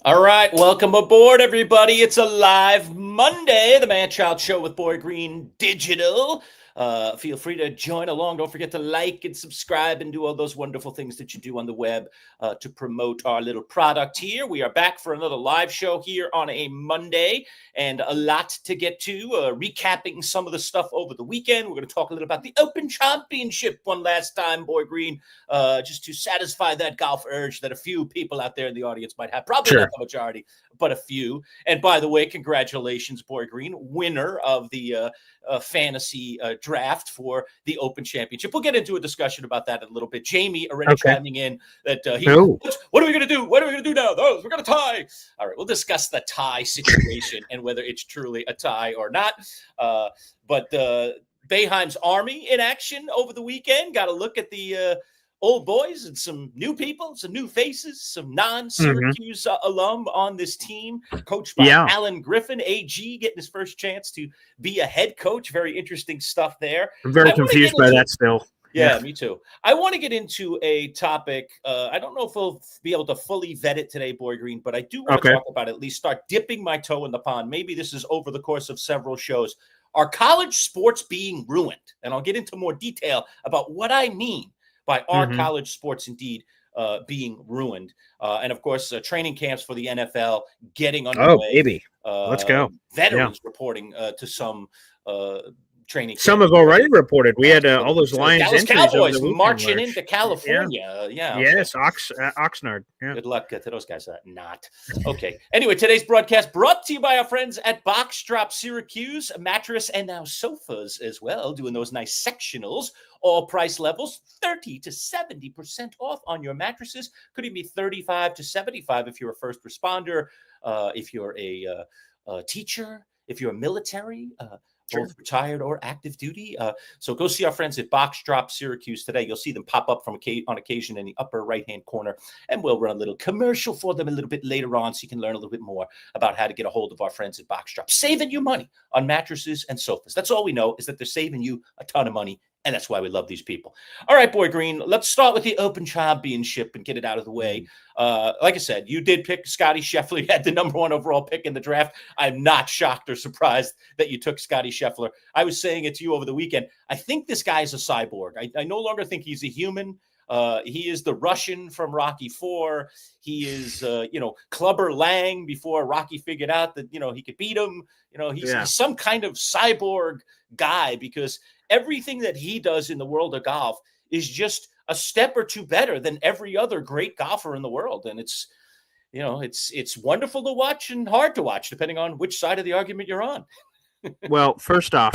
All right, welcome aboard, everybody. It's a live Monday, the Manchild Show with Boy Green Digital. Feel free to join along. Don't forget to like and subscribe and do all those wonderful things that you do on the web to promote our little product here. We are back for another live show here on a Monday and a lot to get to. Recapping some of the stuff over the weekend. We're going to talk a little about the Open Championship one last time, Boy Green, just to satisfy that golf urge that a few people out there in the audience might have. Probably not the majority, but a few. And by the way, congratulations, Boy Green, winner of the fantasy draft for the Open Championship. We'll get into a discussion about that in a little bit. Jamie already chiming in that what are we going to do? What are we going to do now? Oh, we're going to tie. All right, we'll discuss the tie situation and whether it's truly a tie or not. But Boeheim's Army in action over the weekend. Got to look at the old boys and some new people, some new faces, some non-Syracuse alum on this team, coached by Alan Griffin, AG, getting his first chance to be a head coach. Very interesting stuff there. I'm very confused by that still. Yeah, me too. I want to get into a topic. I don't know if we'll be able to fully vet it today, Boy Green, but I do want to talk about it, at least start dipping my toe in the pond. Maybe this is over the course of several shows. Are college sports being ruined? And I'll get into more detail about what I mean by our college sports indeed being ruined. And, of course, training camps for the NFL getting underway. Oh, baby. Let's go. Veterans reporting to some training. Some have already reported. We had all those Lions Dallas entries Cowboys marching into California. Yes, Oxnard. Yeah. Good luck to those guys. Not. Okay. Anyway, today's broadcast brought to you by our friends at Box Drop Syracuse, a mattress and now sofas as well, doing those nice sectionals. All price levels, 30 to 70% off on your mattresses. Could even be 35 to 75 if you're a first responder, if you're a teacher, if you're a military, both retired or active duty. So go see our friends at Box Drop Syracuse today. You'll see them pop up on occasion in the upper right-hand corner, and we'll run a little commercial for them a little bit later on so you can learn a little bit more about how to get a hold of our friends at Box Drop. Saving you money on mattresses and sofas. That's all we know, is that they're saving you a ton of money, and that's why we love these people. All right, Boy Green, let's start with the Open Championship and get it out of the way. Like I said, you did pick Scottie Scheffler. You had the number one overall pick in the draft. I'm not shocked or surprised that you took Scottie Scheffler. I was saying it to you over the weekend. I think this guy is a cyborg. I no longer think he's a human. He is the Russian from Rocky IV. He is, Clubber Lang before Rocky figured out that, he could beat him. He's some kind of cyborg guy, because everything that he does in the world of golf is just a step or two better than every other great golfer in the world. And it's wonderful to watch and hard to watch, depending on which side of the argument you're on. Well, first off,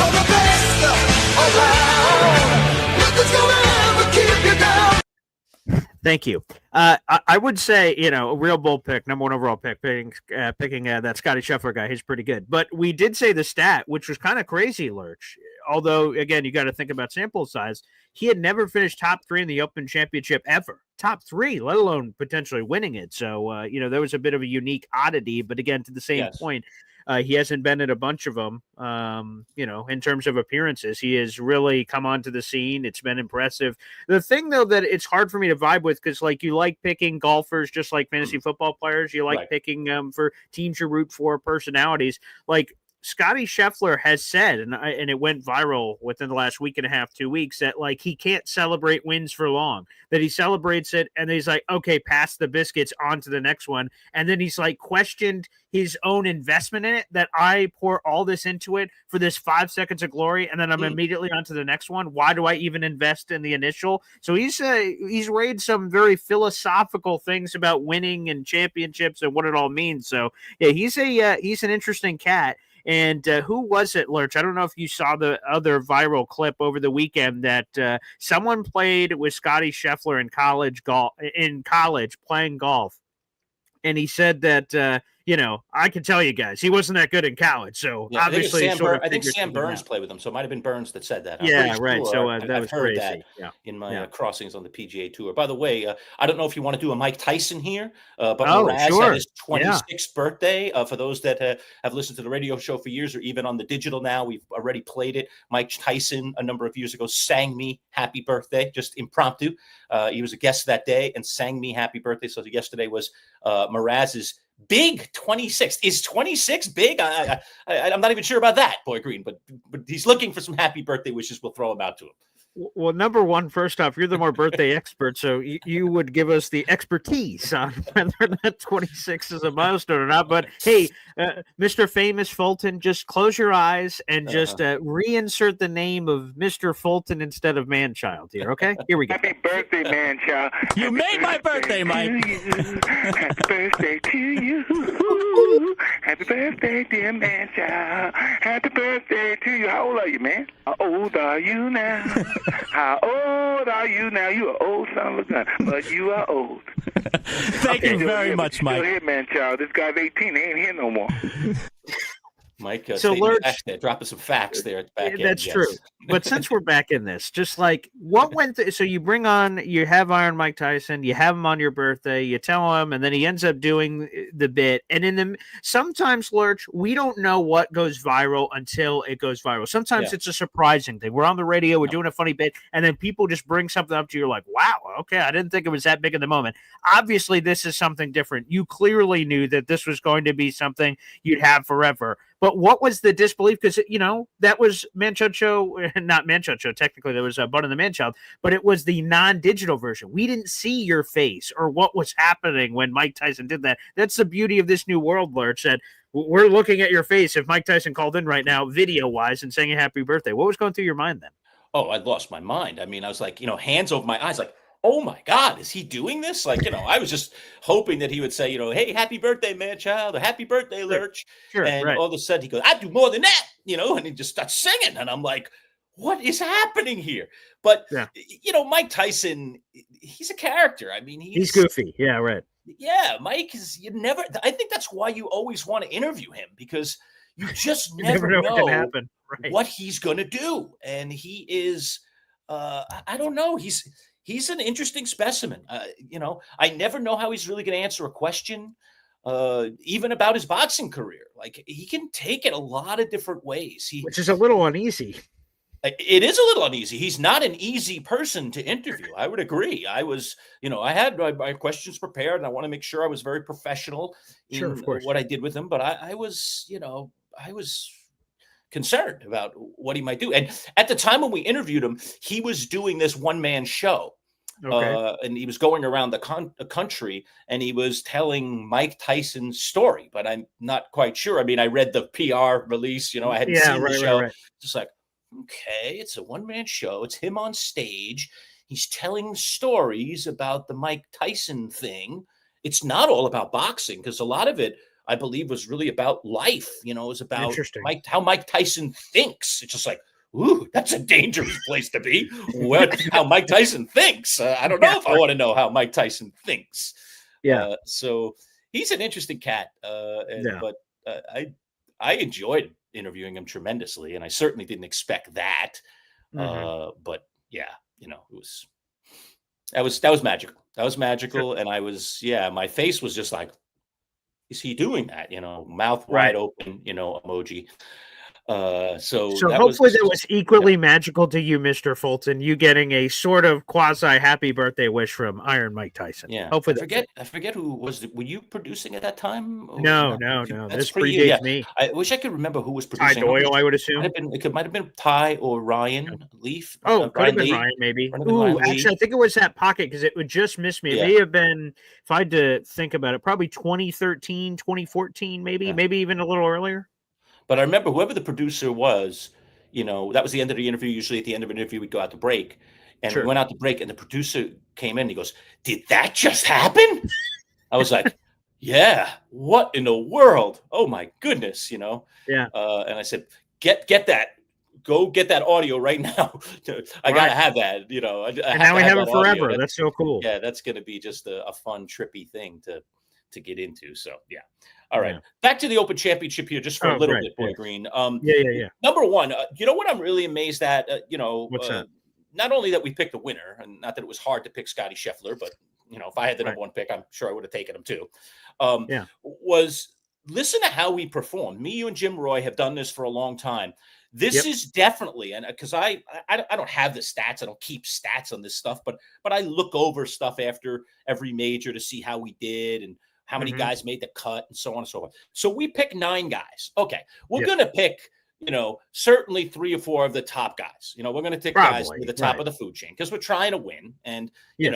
thank you. I would say, a real bold pick, number one overall pick, picking that Scottie Scheffler guy. He's pretty good. But we did say the stat, which was kind of crazy, Lerch. Although, again, you got to think about sample size. He had never finished top 3 in the Open Championship ever. Top 3, let alone potentially winning it. So, there was a bit of a unique oddity. But again, to the same point, he hasn't been at a bunch of them, in terms of appearances. He has really come onto the scene. It's been impressive. The thing, though, that it's hard for me to vibe with, because, you like picking golfers just like fantasy football players. You like picking for teams you root for, personalities. Scottie Scheffler has said, and it went viral within the last week and a half, 2 weeks, that he can't celebrate wins for long, that he celebrates it. And he's like, okay, pass the biscuits on to the next one. And then he's questioned his own investment in it, that I pour all this into it for this 5 seconds of glory. And then I'm immediately on to the next one. Why do I even invest in the initial? So he's raised some very philosophical things about winning and championships and what it all means. So yeah, he's an interesting cat. And who was it, Lerch? I don't know if you saw the other viral clip over the weekend that someone played with Scottie Scheffler in college playing golf. And he said that, I can tell you guys, he wasn't that good in college. So obviously, I think Sam Burns played with him. So it might have been Burns that said that. Right. So that was heard crazy. That in my crossings on the PGA Tour. By the way, I don't know if you want to do a Mike Tyson here, but Mraz had his 26th birthday. For those that have listened to the radio show for years, or even on the digital now, we've already played it. Mike Tyson, a number of years ago, sang me happy birthday, just impromptu. He was a guest that day and sang me happy birthday. So yesterday was Mraz's Big 26. Is 26 big? I'm not even sure about that, Boy Green, but he's looking for some happy birthday wishes. We'll throw them out to him. Well, number one, first off, you're the more birthday expert, so you would give us the expertise on whether that 26 is a milestone or not. But hey, Mr. Famous Fulton, just close your eyes and just reinsert the name of Mr. Fulton instead of Manchild here. Okay, here we go. Happy birthday, Manchild. You made my birthday, Mike. Happy birthday to you. Happy birthday, dear Manchild. Happy birthday to you. How old are you, man? How old are you now? How old are you now? You are old son of a gun, but you are old. Thank you very much, Mike. Still here, man, child. This guy's 18. He ain't here no more. Mike, so Lerch, dropping some facts there at the back end. That's true. But since we're back in this, just like what went so you have Iron Mike Tyson, you have him on your birthday, you tell him, and then he ends up doing the bit. And sometimes, Lerch, we don't know what goes viral until it goes viral. Sometimes it's a surprising thing. We're on the radio, we're doing a funny bit, and then people just bring something up to you, like, wow, okay, I didn't think it was that big in the moment. Obviously, this is something different. You clearly knew that this was going to be something you'd have forever. But what was the disbelief? Because, that was Manchild Show, not Manchild Show, technically, there was Bud and the Manchild, but it was the non-digital version. We didn't see your face or what was happening when Mike Tyson did that. That's the beauty of this new world, Lerch, that we're looking at your face if Mike Tyson called in right now, video-wise, and saying a happy birthday. What was going through your mind then? Oh, I lost my mind. I mean, I was like, hands over my eyes, like, oh my God, is he doing this? Like, I was just hoping that he would say, hey, happy birthday, Manchild, or happy birthday, Lerch. Sure, and all of a sudden he goes, I do more than that, and he just starts singing. And I'm like, what is happening here? But, Mike Tyson, he's a character. I mean, he's goofy. Yeah, right. Yeah, Mike I think that's why you always want to interview him, because you just never know what can happen. Right. What he's going to do. And he is, I don't know. He's an interesting specimen. I never know how he's really going to answer a question, even about his boxing career. Like, he can take it a lot of different ways. Which is a little uneasy. It is a little uneasy. He's not an easy person to interview. I would agree. I was, I had my questions prepared, and I want to make sure I was very professional in what I did with him. But I was concerned about what he might do. And at the time when we interviewed him, he was doing this one-man show. Okay. And he was going around the country, and he was telling Mike Tyson's story, but I'm not quite sure. I mean, I read the PR release, I hadn't seen the show. Right. Just like, okay, it's a one-man show. It's him on stage. He's telling stories about the Mike Tyson thing. It's not all about boxing, because a lot of it, I believe, was really about life. It was about how Mike Tyson thinks. It's just like, ooh, that's a dangerous place to be. How Mike Tyson thinks. I don't know if I want to know how Mike Tyson thinks. Yeah. So he's an interesting cat. But I enjoyed interviewing him tremendously, and I certainly didn't expect that. But yeah, it was that was magical. That was magical, and I was my face was just like, is he doing that? Mouth wide open, emoji. So hopefully that was equally magical to you, Mr. Fulton, you getting a sort of quasi happy birthday wish from Iron Mike Tyson. Yeah. Hopefully I forget who was were you producing at that time? No. This predates me. I wish I could remember who was producing. Ty Doyle, I would assume. It might have been Ty or Ryan Leaf. Could have been Ryan, maybe. Actually, I think it was that pocket, because it would just miss me. It may have been, if I had to think about it, probably 2013, 2014, maybe even a little earlier. But I remember whoever the producer was, that was the end of the interview. Usually at the end of an interview, we'd go out to break. And we went out to break, and the producer came in and he goes, "Did that just happen?" I was like, yeah, what in the world? Oh, my goodness, Yeah. And I said, get that. Go get that audio right now. I got to have that, And now we have it forever. That's so cool. Yeah, that's going to be just a fun, trippy thing to get into. So, yeah. All right. Back to the Open Championship here just for a little bit, Boy Green. Number one, what I'm really amazed at, what's that? Not only that we picked a winner, and not that it was hard to pick Scottie Scheffler, but, if I had the number one pick, I'm sure I would have taken him too, was listen to how we performed. Me, you, and Jim Roy have done this for a long time. This is definitely, and because I don't have the stats, I don't keep stats on this stuff, but I look over stuff after every major to see how we did and how many Mhm. guys made the cut, and so on and so forth. So we pick 9 guys. Okay, we're Yeah. going to pick, certainly 3 or 4 of the top guys. We're going to pick guys Probably, near the top right. of the food chain because we're trying to win. And, Yes.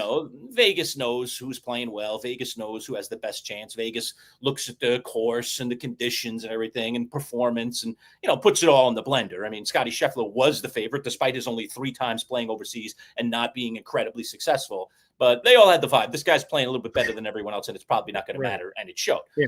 Vegas knows who's playing well. Vegas knows who has the best chance. Vegas looks at the course and the conditions and everything and performance and, puts it all in the blender. I mean, Scottie Scheffler was the favorite despite his only 3 times playing overseas and not being incredibly successful. But they all had the vibe. This guy's playing a little bit better than everyone else, and it's probably not going Right. to matter. And it showed. Yeah.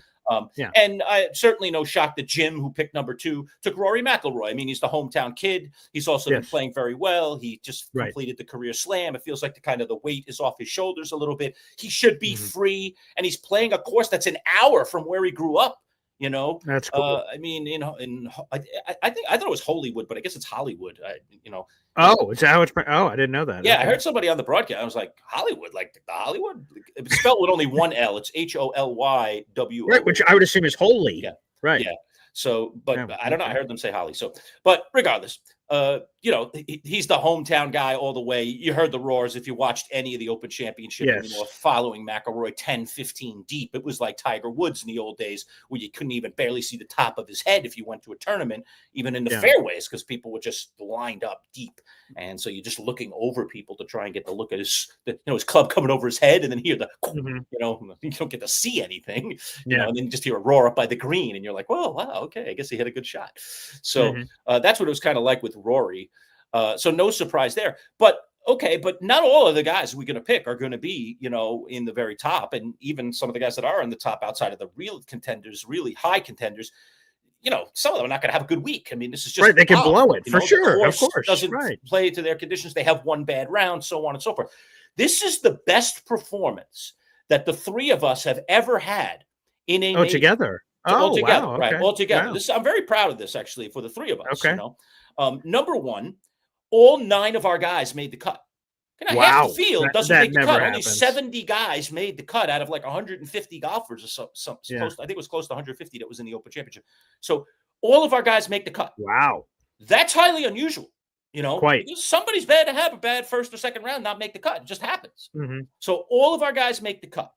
Yeah. And I certainly no shock that Jim, who picked number 2, took Rory McIlroy. I mean, he's the hometown kid. He's also been Yes. playing very well. He just Right. completed the career slam. It feels like the weight is off his shoulders a little bit. He should be free, and he's playing a course that's an hour from where he grew up. That's cool. I mean, I thought it was Hollywood, but I guess it's Hollywood. Oh, is that how it's? Oh, I didn't know that. Yeah, Okay. I heard somebody on the broadcast. I was like, Hollywood, like the Hollywood. It's spelled with only one L. It's HOLYWO. Right, which I would assume is holy. Yeah. Right. Yeah. So, but Yeah, I don't know. I okay. heard them say Holly. So, but regardless, he's the hometown guy all the way. You heard the roars if you watched any of the Open Championship, Yes. following McIlroy 10, 15 deep. It was like Tiger Woods in the old days where you couldn't even barely see the top of his head if you went to a tournament, even in the Yeah. fairways, because people were just lined up deep. And so you're just looking over people to try and get the look at his club coming over his head and then hear the, Mhm. you don't get to see anything, Yeah. and then you just hear a roar up by the green and you're like, whoa, wow, okay, I guess he hit a good shot. So Mhm. that's what it was kind of like with Rory. So no surprise there. But okay, but not all of the guys we're going to pick are going to be, in the very top. And even some of the guys that are in the top outside of the real contenders, really high contenders, some of them are not going to have a good week. I mean, this is just Right, they can golf, blow it, for the sure, of course, doesn't right. play to their conditions. They have one bad round, so on and so forth. This is the best performance that the 3 of us have ever had in a major. Together. All Oh, together, wow. right? Okay. All together. Wow. I'm very proud of this, actually, for the 3 of us. Okay. Number 1, all 9 of our guys made the cut. Half Wow. the field doesn't That make the never cut. Only happens. 70 guys made the cut out of like 150 golfers or some Yeah. I think it was close to 150 that was in the Open Championship. So all of our guys make the cut. Wow. That's highly unusual. Quite. Because somebody's bad to have a bad first or second round, not make the cut. It just happens. Mhm. So all of our guys make the cut.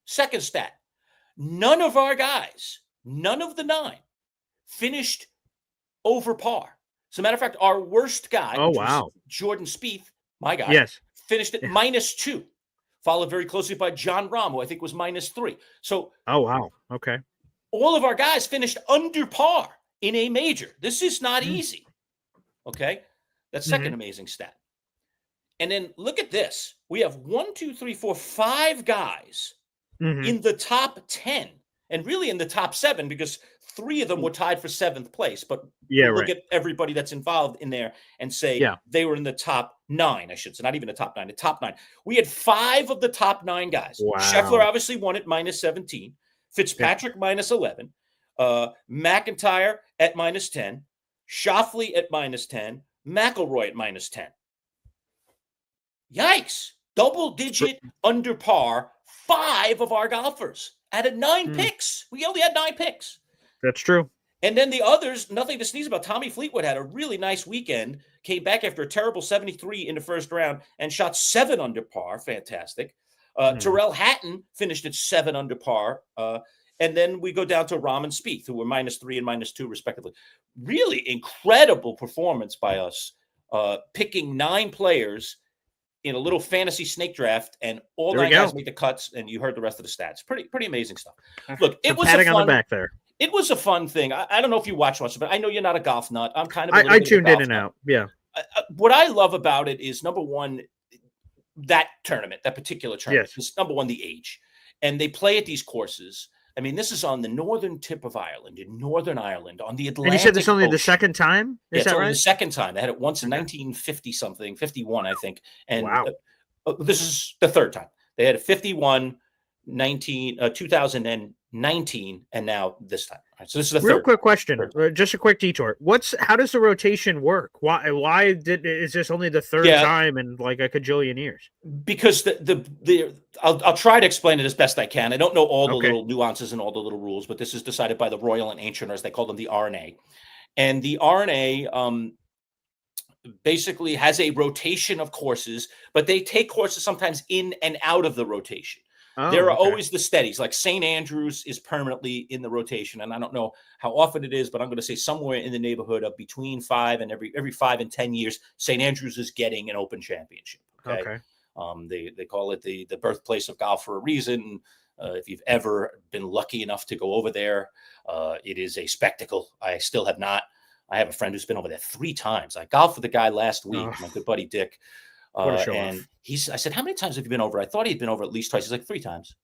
Second stat, none of our guys, none of the 9, finished over par. As a matter of fact, our worst guy, Oh, which was wow. Jordan Spieth, my guy, Yes. finished at -2, followed very closely by John Rahm, who I think was -3. So Oh, wow. Okay. all of our guys finished under par in a major. This is not Mm. easy. Okay. That's second amazing stat. And then look at this. We have 1, 2, 3, 4, 5 guys Mhm. in the top 10 and really in the top 7 because 3 of them were tied for 7th place. But Yeah, look right. at everybody that's involved in there and say Yeah. they were in the top 9, I should say, not even the top 9, the top 9. We had 5 of the top 9 guys. Wow. Scheffler obviously won at -17, Fitzpatrick -11, McIntyre at -10, Schauffele at -10, McIlroy at -10. Yikes. Double-digit under par, 5 of our golfers out of 9 picks. We only had 9 picks. That's true. And then the others, nothing to sneeze about. Tommy Fleetwood had a really nice weekend, came back after a terrible 73 in the first round and shot 7 under par. Fantastic. Tyrrell Hatton finished at 7 under par. And then we go down to Rahm and Spieth, who were -3 and -2, respectively. Really incredible performance by us, picking 9 players in a little fantasy snake draft, and all There we 9 guys go. make the cuts, and you heard the rest of the stats. Pretty amazing stuff. Look, it Some was patting a on the fun, back there. it was a fun thing. I don't know if you watch much, but I know you're not a golf nut. I'm kind of. I tuned in and out. Yeah. What I love about it is number one, that tournament, that particular tournament. Yes. Is number one, the age, and they play at these courses. I mean, this is on the northern tip of Ireland, in Northern Ireland, on the Atlantic. And you said this only the Ocean. second time? Yeah, Is it's that only right? the second time. They had it once in 1950 something, 51, I think. And Wow. this is the third time. They had a 51, 2019, and now this time. All right, so this is the Real third. quick question, Third. just a quick detour. How does the rotation work? Why is this only the third Yeah. time in like a cajillion years? Because I'll try to explain it as best I can. I don't know all the Okay. little nuances and all the little rules, but this is decided by the Royal and Ancient, or as they call them, the RNA. And the RNA basically has a rotation of courses, but they take courses sometimes in and out of the rotation. Oh, there are okay. always the steadies. Like St. Andrews is permanently in the rotation, and I don't know how often it is, but I'm going to say somewhere in the neighborhood of between 5 and every 5 and 10 years, St. Andrews is getting an Open championship. Okay. They call it the birthplace of golf for a reason. If you've ever been lucky enough to go over there, it is a spectacle. I still have not. I have a friend who's been over there 3 times. I golfed with the guy last week, my good buddy Dick. What a show And off. I said, how many times have you been over? I thought he'd been over at least twice. He's like, 3 times.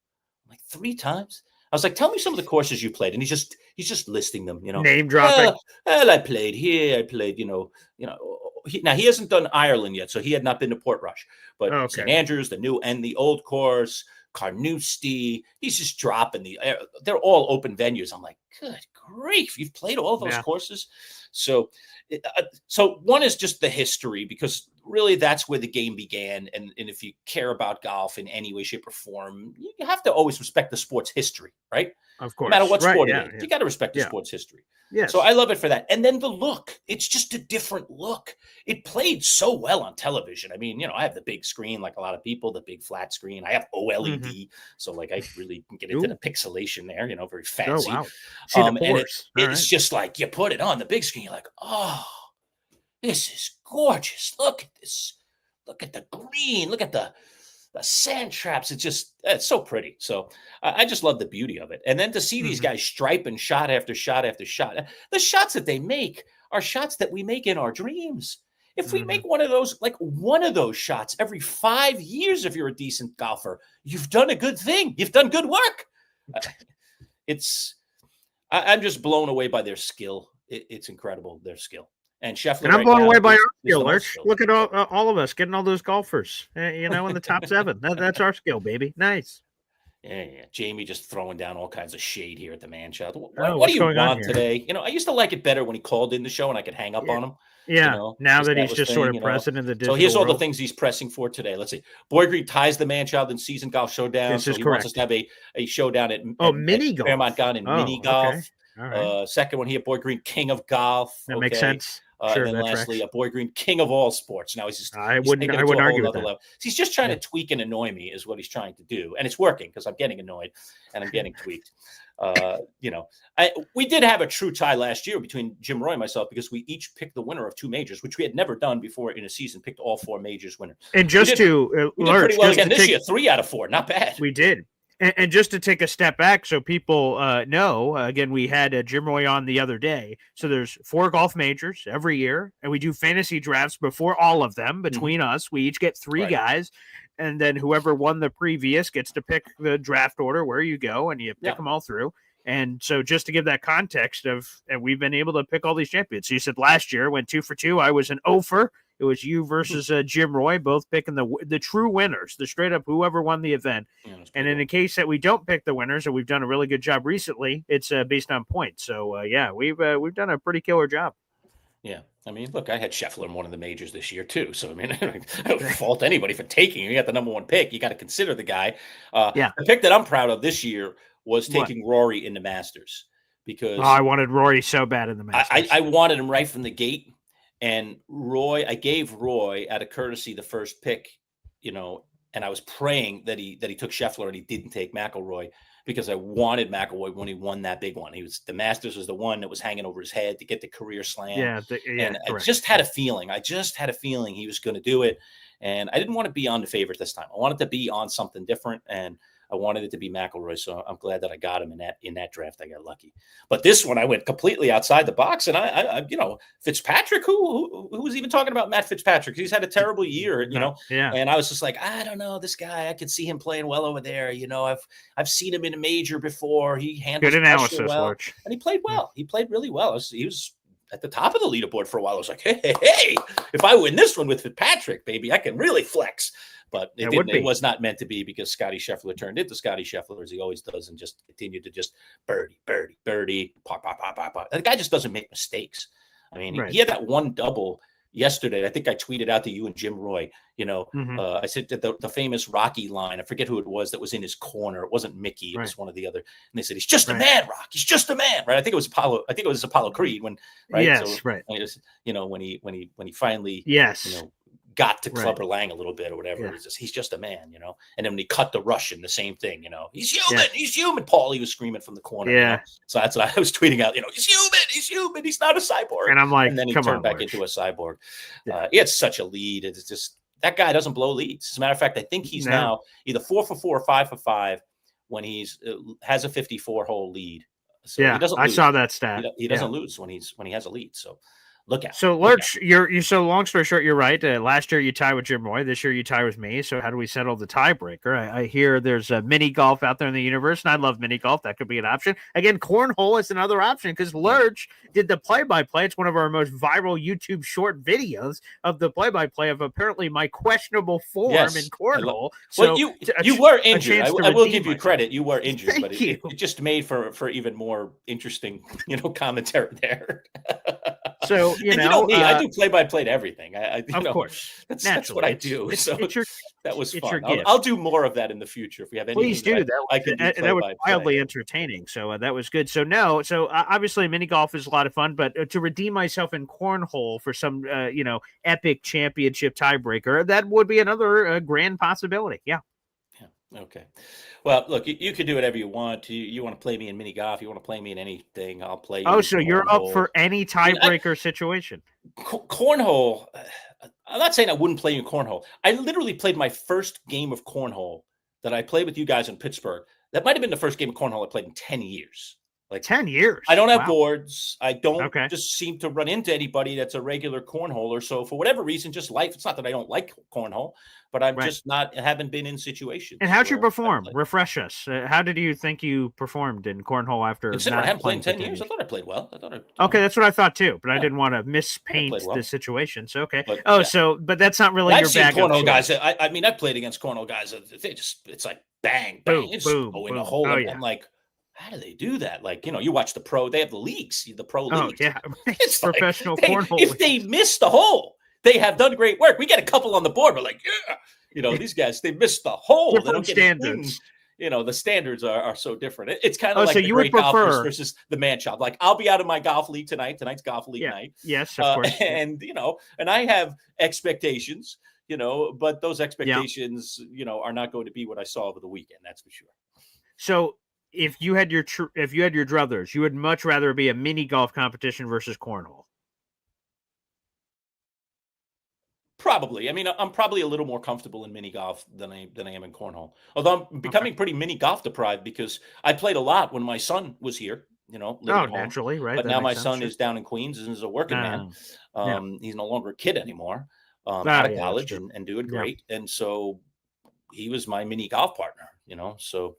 I'm like, 3 times? I was like, tell me some of the courses you played. And he's just listing them, Name dropping. Well, I played here. I played, now he hasn't done Ireland yet, so he had not been to Portrush. But St. Andrews, the new and the old course, Carnoustie, he's just dropping they're all open venues. I'm like, good grief, you've played all those courses. So one is just the history, because really that's where the game began. And if you care about golf in any way, shape, or form, you have to always respect the sport's history, right? Of course. No matter what sport it is, you got to respect the sport's history. Yes. So I love it for that. And then the look, it's just a different look. It played so well on television. I mean, I have the big screen, like a lot of people, the big flat screen. I have OLED. So like I really can get into the pixelation there, very fancy. Oh, wow. And it's just like you put it on the big screen. You're like, oh, this is gorgeous. Look at this. Look at the green. Look at the sand traps. It's so pretty. So I just love the beauty of it. And then to see these guys striping shot after shot after shot, the shots that they make are shots that we make in our dreams. If we make one of those shots every 5 years, if you're a decent golfer, you've done a good thing. You've done good work. I'm just blown away by their skill. It's incredible, their skill. And Scheffler, and I'm blown away by our skill, Lerch. Look at all of us getting all those golfers, in the top 7. That's our skill, baby. Nice. Yeah. Jamie just throwing down all kinds of shade here at the Manchild. What do you want today? I used to like it better when he called in the show and I could hang up on him. Yeah. Now that he's just sort of present in the digital So here's all world. the things he's pressing for today. Let's see. Boy Green ties the Manchild in season golf showdown. This is he correct. wants us to have a showdown at mini golf. Fairmont Garden mini golf. Okay. All right. Second one here, Boy Green King of Golf. That makes sense. Sure, and then lastly, tracks. A Boy Green King of all sports. Now I wouldn't argue with that. Level. He's just trying to tweak and annoy me, is what he's trying to do, and it's working because I'm getting annoyed and I'm getting tweaked. We did have a true tie last year between Jim Roy and myself, because we each picked the winner of 2 majors, which we had never done before in a season. Picked all 4 majors winners. And just we did pretty well again this year. 3 out of 4, not bad. We did. And just to take a step back so people know, again, we had Jim Roy on the other day. So there's 4 golf majors every year, and we do fantasy drafts before all of them between us. We each get 3 guys, and then whoever won the previous gets to pick the draft order where you go, and you pick them all through. And so just to give that context and we've been able to pick all these champions. So you said last year went 2 for 2. I was an 0 for. It was you versus Jim Roy, both picking the true winners, the straight up whoever won the event. And in the case that we don't pick the winners, and we've done a really good job recently, it's based on points. So we've done a pretty killer job. Yeah. I mean, look, I had Scheffler in one of the majors this year too. So I mean, I don't fault anybody for taking him. You got the number 1 pick. You got to consider the guy. The pick that I'm proud of this year was taking Rory in the Masters, because I wanted Rory so bad in the Masters. I wanted him right from the gate. And I gave Roy out of courtesy the first pick, and I was praying that he took Scheffler and he didn't take McIlroy, because I wanted McIlroy when he won that big one. The Masters was the one that was hanging over his head to get the career slam. And I just had a feeling. He was going to do it, and I didn't want to be on the favorite this time. I wanted to be on something different, and I wanted it to be McIlroy, so I'm glad that I got him in that draft. I got lucky. But this one, I went completely outside the box, and I Fitzpatrick. Who was even talking about Matt Fitzpatrick? He's had a terrible year, And I was just like, I don't know, this guy. I could see him playing well over there. I've seen him in a major before. He handles good analysis, well, Lerch. and he played well. He played really well. He was at the top of the leaderboard for a while. I was like, hey, if I win this one with Fitzpatrick, baby, I can really flex. But it was not meant to be, because Scottie Scheffler turned into Scottie Scheffler, as he always does, and just continued to just birdie, pop. The guy just doesn't make mistakes. I mean, he had that one double yesterday. I think I tweeted out to you and Jim Roy, I said that the famous Rocky line, I forget who it was that was in his corner. It wasn't Mickey. It was one of the other. And they said, he's just a man, Rock. He's just a man, right? I think it was Apollo Creed when, right? Yes, so, right. When he finally, got to Right. Clubber Lang a little bit or whatever. Yeah. He's just a man, you know. And then when he cut the Russian, the same thing, you know. He's human. Yeah. He's human. Paulie was screaming from the corner. Yeah. You know? So that's what I was tweeting out. You know, he's human. He's human. He's not a cyborg. And I'm like, and then he come turned on, back Lurch. into a cyborg. Yeah. He had such a lead. It's just that guy doesn't blow leads. As a matter of fact, I think he's now either 4 for 4 or 5 for 5 when he's has a 54-hole lead. So yeah, he doesn't I lose. saw that stat. He doesn't lose when he has a lead. So look at. So Lurch, you're so long story short, you're right. Last year you tied with Jim Roy. This year you tie with me. So how do we settle the tiebreaker? I hear there's a mini golf out there in the universe, and I love mini golf. That could be an option. Again, cornhole is another option because Lurch did the play-by-play. It's one of our most viral YouTube short videos of the play-by-play of apparently my questionable form in cornhole. Well, you were injured. I will give you credit. You were injured, Thank but you. it just made for even more interesting, commentary there. So you know me, I do play-by-play to everything. Of course, that's what I do. So that was fun. I'll do more of that in the future if we have anything. Please do. That was wildly entertaining. So that was good. So obviously mini golf is a lot of fun, but to redeem myself in cornhole for some epic championship tiebreaker, that would be another grand possibility. Yeah. Okay. Well, look, you could do whatever you want. You want to play me in mini golf. You want to play me in anything. I'll play you. Oh, so you're up for any tiebreaker situation? Cornhole. I'm not saying I wouldn't play you in cornhole. I literally played my first game of cornhole that I played with you guys in Pittsburgh. That might have been the first game of cornhole I played in 10 years. Like 10 years. I don't have boards. I don't just seem to run into anybody that's a regular cornholer. So for whatever reason, just life. It's not that I don't like cornhole, but I'm just haven't been in situations. And how'd you perform? Refresh us. How did you think you performed in cornhole after? Considering I haven't played in 10 years, I thought I played well. Okay, that's what I thought too, but I didn't want to mispaint the situation. So but that's not really your bag. Cornhole guys. I mean, I played against cornhole guys. It's like bang, bang, boom, it's boom, in the hole. I'm like, how do they do that? Like, you watch the pro, they have the leagues, the pro leagues. Oh, yeah. It's professional like cornhole. If they miss the hole, they have done great work. We get a couple on the board. We're like, yeah. These guys, they missed the hole. They don't get standards. The standards are so different. It's kind of like so the great golfers versus the Manchild. Like, I'll be out of my golf league tonight. Tonight's golf league night. Yes, of course. And, and I have expectations, but those expectations, are not going to be what I saw over the weekend. That's for sure. So if you had your druthers, you would much rather be a mini golf competition versus cornhole. Probably. I mean, I'm probably a little more comfortable in mini golf than I am in cornhole. Although I'm becoming pretty mini golf deprived because I played a lot when my son was here. Naturally, right? But now my son is down in Queens and is a working man. He's no longer a kid anymore. Out of college and doing great. And so he was my mini golf partner. So.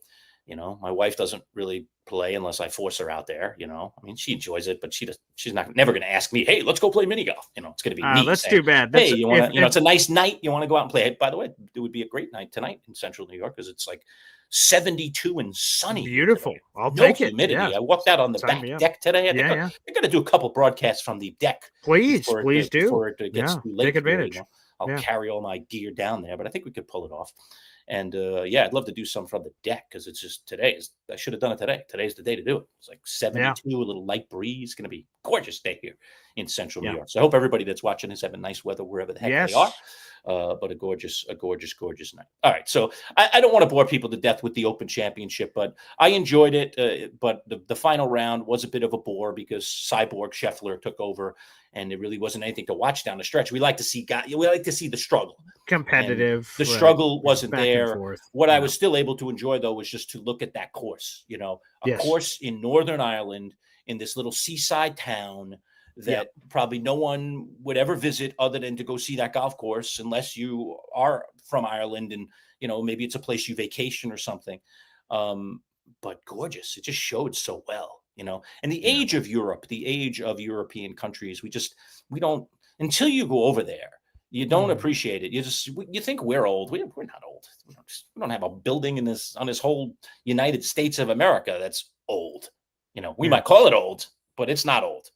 My wife doesn't really play unless I force her out there. I mean, she enjoys it, but she's never going to ask me, "Hey, let's go play mini golf." It's going to be me. That's saying, too bad. Hey, you want to? It's a nice night. You want to go out and play? Hey, by the way, it would be a great night tonight in Central New York because it's like 72 and sunny. Beautiful. I'll take it. Humidity. Yeah. I walked out on the back deck today. They're going to do a couple broadcasts from the deck. Please do. Before it gets too late. Take advantage. I'll carry all my gear down there, but I think we could pull it off. And I'd love to do some from the deck because it's just I should have done it today. Today's the day to do it. It's like 72, a little light breeze. It's going to be a gorgeous day here in Central New York. So I hope everybody that's watching is having nice weather wherever the heck they are. But a gorgeous night. All right. So I don't want to bore people to death with the Open Championship, but I enjoyed it. But the final round was a bit of a bore because Cyborg Scheffler took over. And it really wasn't anything to watch down the stretch. We like to see the struggle. Competitive. And the struggle wasn't there. What I was still able to enjoy, though, was just to look at that course. A course in Northern Ireland in this little seaside town that probably no one would ever visit other than to go see that golf course unless you are from Ireland and, maybe it's a place you vacation or something. But gorgeous. It just showed so well. And the age of Europe, the age of European countries, we don't, until you go over there, you don't appreciate it. You think we're old. We're not old. We don't have a building on this whole United States of America that's old. We might call it old, but it's not old.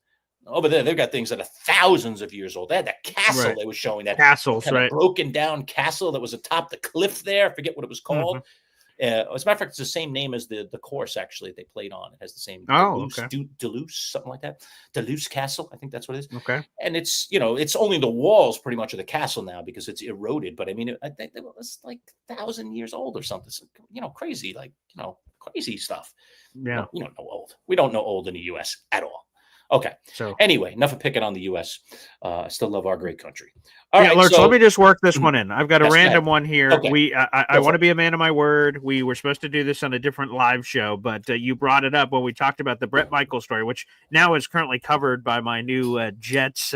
Over there, they've got things that are thousands of years old. They had that castle they were showing, that castles, broken down castle that was atop the cliff there. I forget what it was called. As a matter of fact, it's the same name as the course actually they played on. It has the same Okay. Duluth, something like that. Duluth Castle, I think that's what it is. Okay. And it's it's only the walls pretty much of the castle now because it's eroded. But I mean, I think it was like 1,000 years old or something. So, crazy, like crazy stuff. Yeah. We don't know old. We don't know old in the U.S. at all. Okay. So anyway, enough of picking on the U.S. I still love our great country. All right, Lurch, so let me just work this one in. I've got a Yes, go random ahead. one here. Okay. I want to be a man of my word. We were supposed to do this on a different live show, but you brought it up when we talked about the Bret Michaels story, which now is currently covered by my new Jets,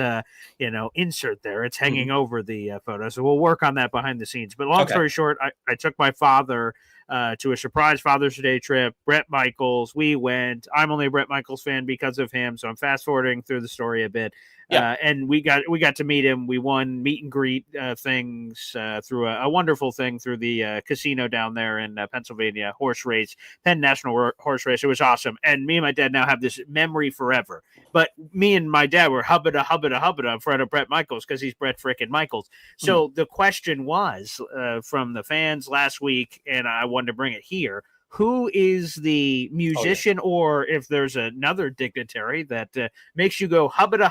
insert there. It's hanging over the photo, so we'll work on that behind the scenes. But long story short, I took my father to a surprise Father's Day trip. Bret Michaels, we went. I'm only a Bret Michaels fan because of him, so I'm fast forwarding through the story a bit. Yeah. And we got to meet him. We won meet and greet things through a wonderful thing through the casino down there in Pennsylvania, horse race, Penn National Horse Race. It was awesome. And me and my dad now have this memory forever. But me and my dad were hubba in front of Bret Michaels because he's Bret frickin' Michaels. So the question was from the fans last week, and I wanted to bring it here. Who is the musician, or if there's another dignitary that makes you go hubbada?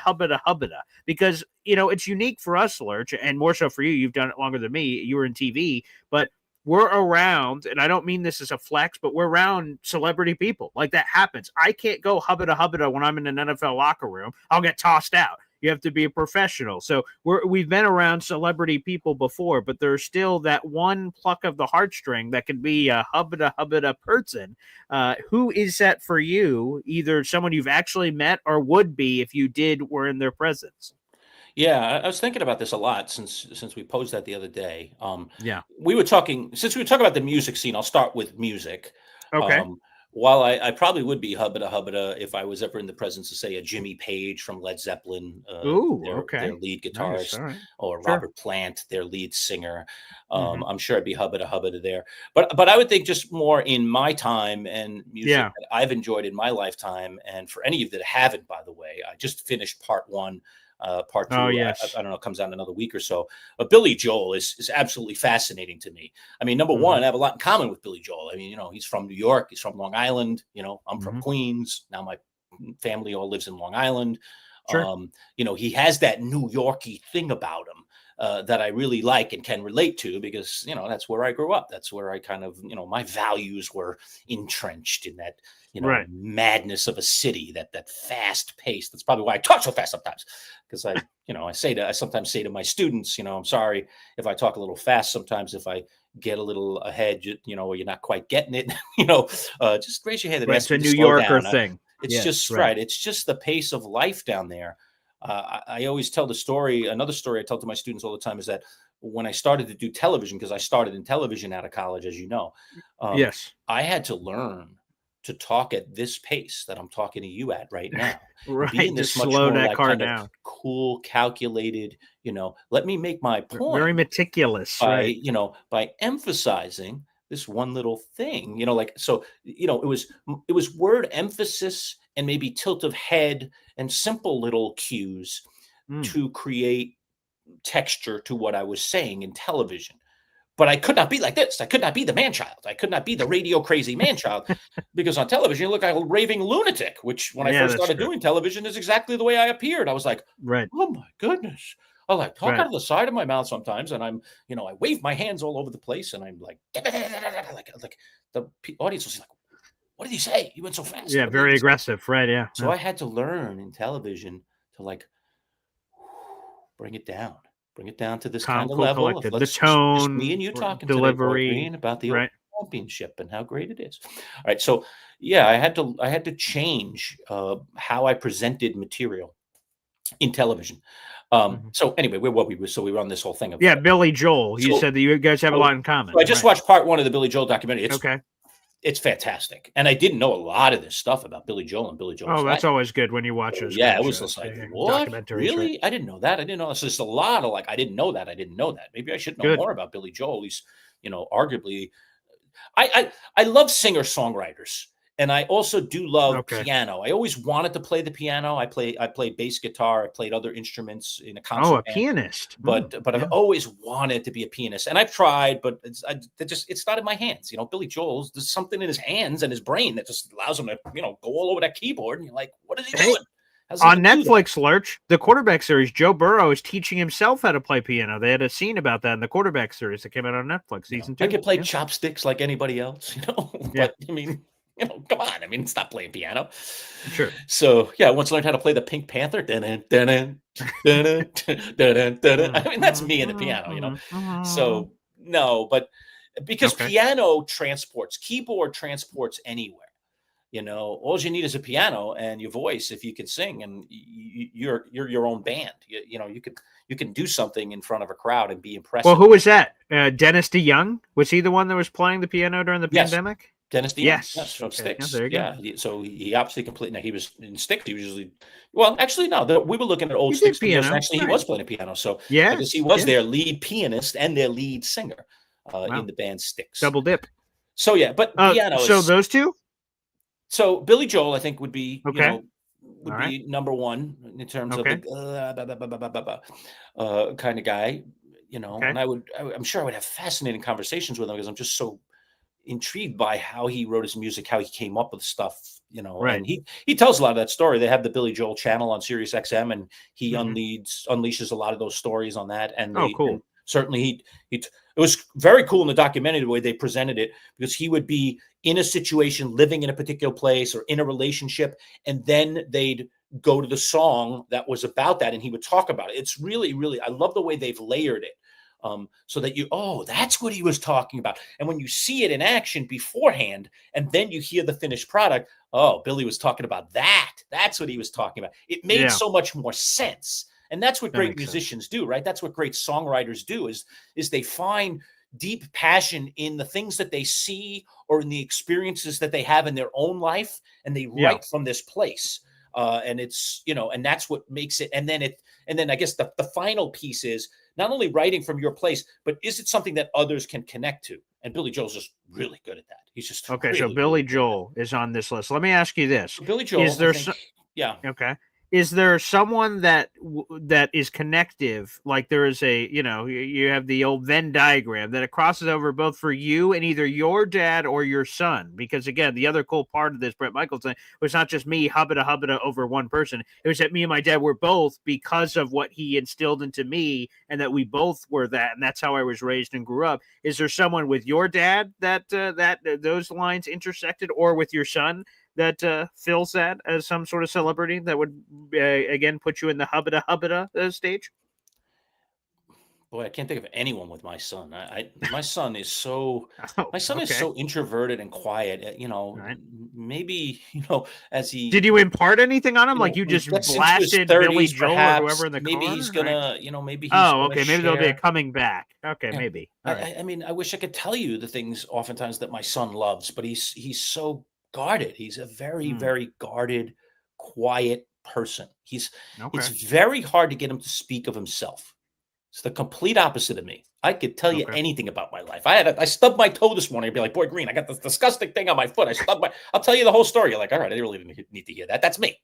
Because, it's unique for us, Lerch, and more so for you. You've done it longer than me. You were in TV, but we're around, and I don't mean this as a flex, but we're around celebrity people. Like, that happens. I can't go hubbada when I'm in an NFL locker room. I'll get tossed out. You have to be a professional. So we've been around celebrity people before, but there's still that one pluck of the heartstring that can be a hubbada person. Who is that for you? Either someone you've actually met or would be if you were in their presence. Yeah, I was thinking about this a lot since we posed that the other day. Yeah. Since we were talking about the music scene, I'll start with music. Okay. While I probably would be hubbada if I was ever in the presence of, say, a Jimmy Page from Led Zeppelin, their lead guitarist, Nice. Right. or Sure. Robert Plant, their lead singer. I'm sure I'd be hubbada there. But I would think just more in my time and music that I've enjoyed in my lifetime. And for any of you that haven't, by the way, I just finished part 1. Part 2, I don't know, comes out in another week or so. But Billy Joel is absolutely fascinating to me. I mean, number one, I have a lot in common with Billy Joel. I mean, he's from New York. He's from Long Island. I'm from Queens. Now my family all lives in Long Island. Sure. He has that New Yorkie thing about him that I really like and can relate to because, that's where I grew up. That's where I kind of, my values were entrenched in that, madness of a city, that fast pace. That's probably why I talk so fast sometimes. Because I sometimes say to my students, I'm sorry if I talk a little fast sometimes, if I get a little ahead, or you're not quite getting it, just raise your hand and ask me to It's a New slow Yorker down. thing. It's just right. It's just the pace of life down there. I always tell the story. Another story I tell to my students all the time is that when I started to do television, because I started in television out of college, as you know, I had to learn to talk at this pace that I'm talking to you at right now. Right. Being this Just much slow more that like car kind down. of cool, calculated, let me make my point. Very meticulous. By, by emphasizing this one little thing, it was word emphasis and maybe tilt of head and simple little cues to create texture to what I was saying in television. But I could not be like this. I could not be the man-child. I could not be the radio crazy man-child because on television, you look like a raving lunatic, which when I first started doing television is exactly the way I appeared. I was like, oh my goodness. I like talk out of the side of my mouth sometimes. And I'm, I wave my hands all over the place and I'm like the audience was like, what did he say? He went so fast. Yeah. Very aggressive. Right. Yeah. So I had to learn in television to bring it down. Bring it down to this kind of level of the tone, just me and you talking delivery today, Green, about the championship and how great it is. All right, so I had to change how I presented material in television. So anyway, we were on this whole thing of Billy Joel. You said that you guys have a lot in common. So I just watched part 1 of the Billy Joel documentary. It's fantastic. And I didn't know a lot of this stuff about Billy Joel and Billy Joel's that's always good when you watch those. Yeah, it was just like, what? Really? Right? I didn't know that. I didn't know. It's just a lot of I didn't know that. Maybe I should know more about Billy Joel. He's, arguably, I love singer-songwriters. And I also do love Okay. piano. I always wanted to play the piano. I played bass guitar. I played other instruments in a Oh, concert a band. pianist. But I've yeah. always wanted to be a pianist, and I've tried, but it's not in my hands. Billy Joel's, there's something in his hands and his brain that just allows him to go all over that keyboard, and you're like, what is he doing? How's he On gonna do that? Netflix, Lerch, the quarterback series, Joe Burrow is teaching himself how to play piano. They had a scene about that in the quarterback series that came out on Netflix, season 2. I could play chopsticks like anybody else, Yeah. but I mean, come on. I mean, it's not playing piano. Sure. So yeah, I once learned how to play the Pink Panther. Dun-dun, dun-dun, dun-dun, dun-dun, dun-dun. I mean, that's me and the piano, So no, but because piano transports, keyboard transports anywhere. All you need is a piano and your voice if you can sing, and you're your own band. You can do something in front of a crowd and be impressive. Well, who was that? Dennis DeYoung? Was he the one that was playing the piano during the pandemic? Dennis DeYoung. Yes, from Styx. Yeah, there you go. So he obviously completely. Now he was in Styx. He was usually. Well, actually, no. We were looking at old He Styx did videos. piano. Actually, he was playing a piano. So yeah, because he was their lead pianist and their lead singer in the band Styx. Double dip. So yeah, but piano. So those two. So Billy Joel, I think, would be be number one in terms of the kind of guy, And I'm sure I would have fascinating conversations with him because I'm just so intrigued by how he wrote his music, how he came up with stuff, Right. And he tells a lot of that story. They have the Billy Joel channel on Sirius XM, and he unleashes a lot of those stories on that. And cool. And certainly it was very cool in the documentary the way they presented it, because he would be in a situation, living in a particular place or in a relationship, and then they'd go to the song that was about that, and he would talk about it. It's really, really, I love the way they've layered it, so that that's what he was talking about. And when you see it in action beforehand, and then you hear the finished product, Billy was talking about that. That's what he was talking about. It made so much more sense. And that's what great musicians do, right? That's what great songwriters do is they find deep passion in the things that they see or in the experiences that they have in their own life, and they write from this place. And it's, and that's what makes it. And then I guess the final piece is not only writing from your place, but is it something that others can connect to? And Billy Joel's just really good at that. He's just okay. Really, so Billy really Joel is on this list. Let me ask you this: Billy Joel, is there? Okay. Is there someone that is connective? Like there is you have the old Venn diagram that it crosses over both for you and either your dad or your son. Because again, the other cool part of this, Brett Michaels thing, was not just me hubbada over one person. It was that me and my dad were both, because of what he instilled into me, and that we both were that, and that's how I was raised and grew up. Is there someone with your dad that those lines intersected, or with your son that fills that as some sort of celebrity that would again put you in the hubbada stage? Boy, I can't think of anyone with my son. My son is so is so introverted and quiet. Maybe as he did you impart anything on him? Like you just blasted Billy Joel or whoever in the maybe car? He's gonna, maybe. He's maybe there'll be a coming back. Okay, yeah. Maybe. I mean, I wish I could tell you the things oftentimes that my son loves, but he's so guarded. He's a very, very guarded, quiet person. It's very hard to get him to speak of himself. It's the complete opposite of me. I could tell you anything about my life. I stubbed my toe this morning. I'd be like, Boy Green, I got this disgusting thing on my foot. I'll tell you the whole story. You're like, all right, I really didn't need to hear that. That's me.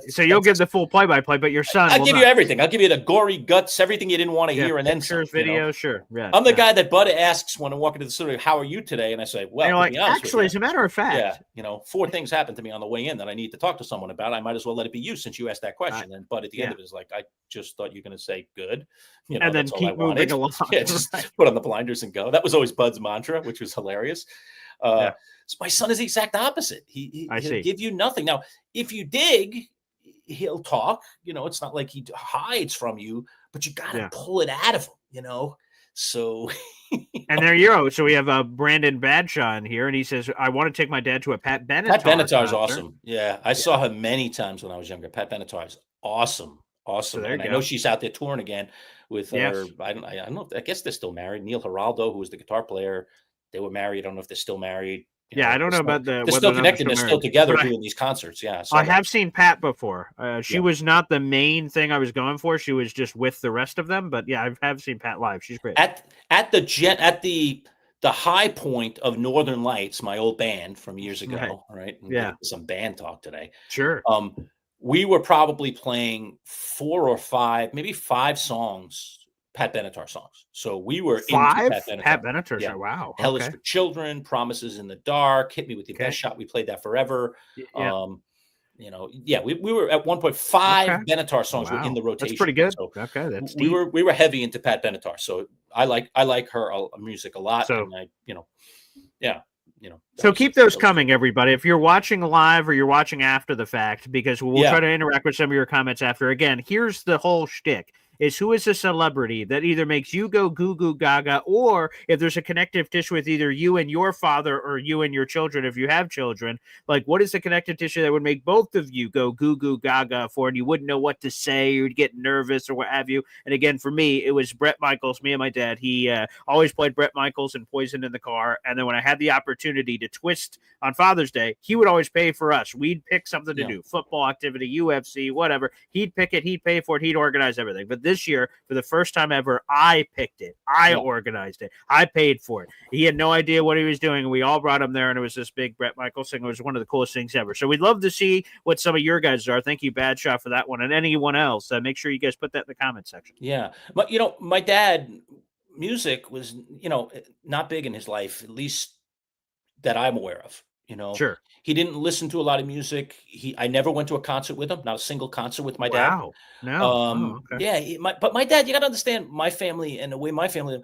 So you'll give the full play-by-play, but your son I'll give you everything. I'll give you the gory guts, everything you didn't want to hear, and then pictures, video, sure. Yeah, I'm the guy that Bud asks when I walk into the studio, "How are you today?" And I say, "Well, to be honest actually, as a matter of fact, 4 things happened to me on the way in that I need to talk to someone about. I might as well let it be you since you asked that question." And Bud at the end of it is like, "I just thought you were going to say good, and then keep moving along." Yeah, just put on the blinders and go. That was always Bud's mantra, which was hilarious. So my son is the exact opposite. He'll give you nothing. Now, if you dig, he'll talk. It's not like he hides from you, but you got to pull it out of him. So. And there you go. So we have Brandon Badshaw in here, and he says, "I want to take my dad to a Pat Benatar." Pat Benatar is awesome. Yeah, I saw her many times when I was younger. Pat Benatar is awesome. So and I know she's out there touring again with her. I don't know. I guess they're still married. Neil Giraldo, who was the guitar player, they were married. I don't know if they're still married. I don't know about They're still connected. They're still together doing these concerts. Yeah, I have seen Pat before. She was not the main thing I was going for. She was just with the rest of them. But yeah, I have seen Pat live. She's great. At the the high point of Northern Lights, my old band from years ago, Right. all right? We'll Yeah. get into some band talk today. Sure. We were probably playing 4 or 5, maybe 5 songs, Pat Benatar songs. So we were into 5? Pat Benatar. Pat Benatar. Yeah. Wow. Hell is Okay. for Children, Promises in the Dark, Hit Me with Your Okay. Best Shot. We played that forever. Yeah. We were at one point 5 Okay. Benatar songs were in Wow. the rotation. That's pretty good. So Okay, that's we deep. were heavy into Pat Benatar. So I like her music a lot. So- And that So was- keep that those was coming, cool. everybody. If you're watching live or you're watching after the fact, because we'll Yeah. try to interact with some of your comments after. Again, here's the whole shtick. Is who is a celebrity that either makes you go goo goo gaga, or if there's a connective tissue with either you and your father or you and your children, if you have children, like what is the connective tissue that would make both of you go goo goo gaga for, and you wouldn't know what to say, you'd get nervous or what have you. And again, for me, it was Bret Michaels, me and my dad. He always played Bret Michaels and Poison in the car. And then when I had the opportunity to twist on Father's Day, he would always pay for us. We'd pick something to do, football activity, UFC, whatever. He'd pick it, he'd pay for it, he'd organize everything. But this year, for the first time ever, I picked it. I organized it. I paid for it. He had no idea what he was doing. We all brought him there, and it was this big Bret Michaels thing. It was one of the coolest things ever. So we'd love to see what some of your guys are. Thank you, Bad Shot, for that one. And anyone else, make sure you guys put that in the comment section. Yeah. But, my dad, music was, not big in his life, at least that I'm aware of. Sure. He didn't listen to a lot of music. I never went to a concert with him, not a single concert with my dad. Wow. No. Yeah. But my dad, you got to understand my family and the way my family,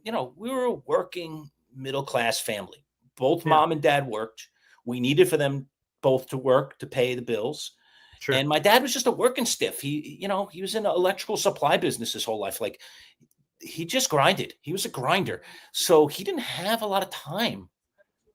we were a working middle-class family. Both mom and dad worked. We needed for them both to work to pay the bills. Sure. And my dad was just a working stiff. He was in the electrical supply business his whole life. Like, he just grinded. He was a grinder. So he didn't have a lot of time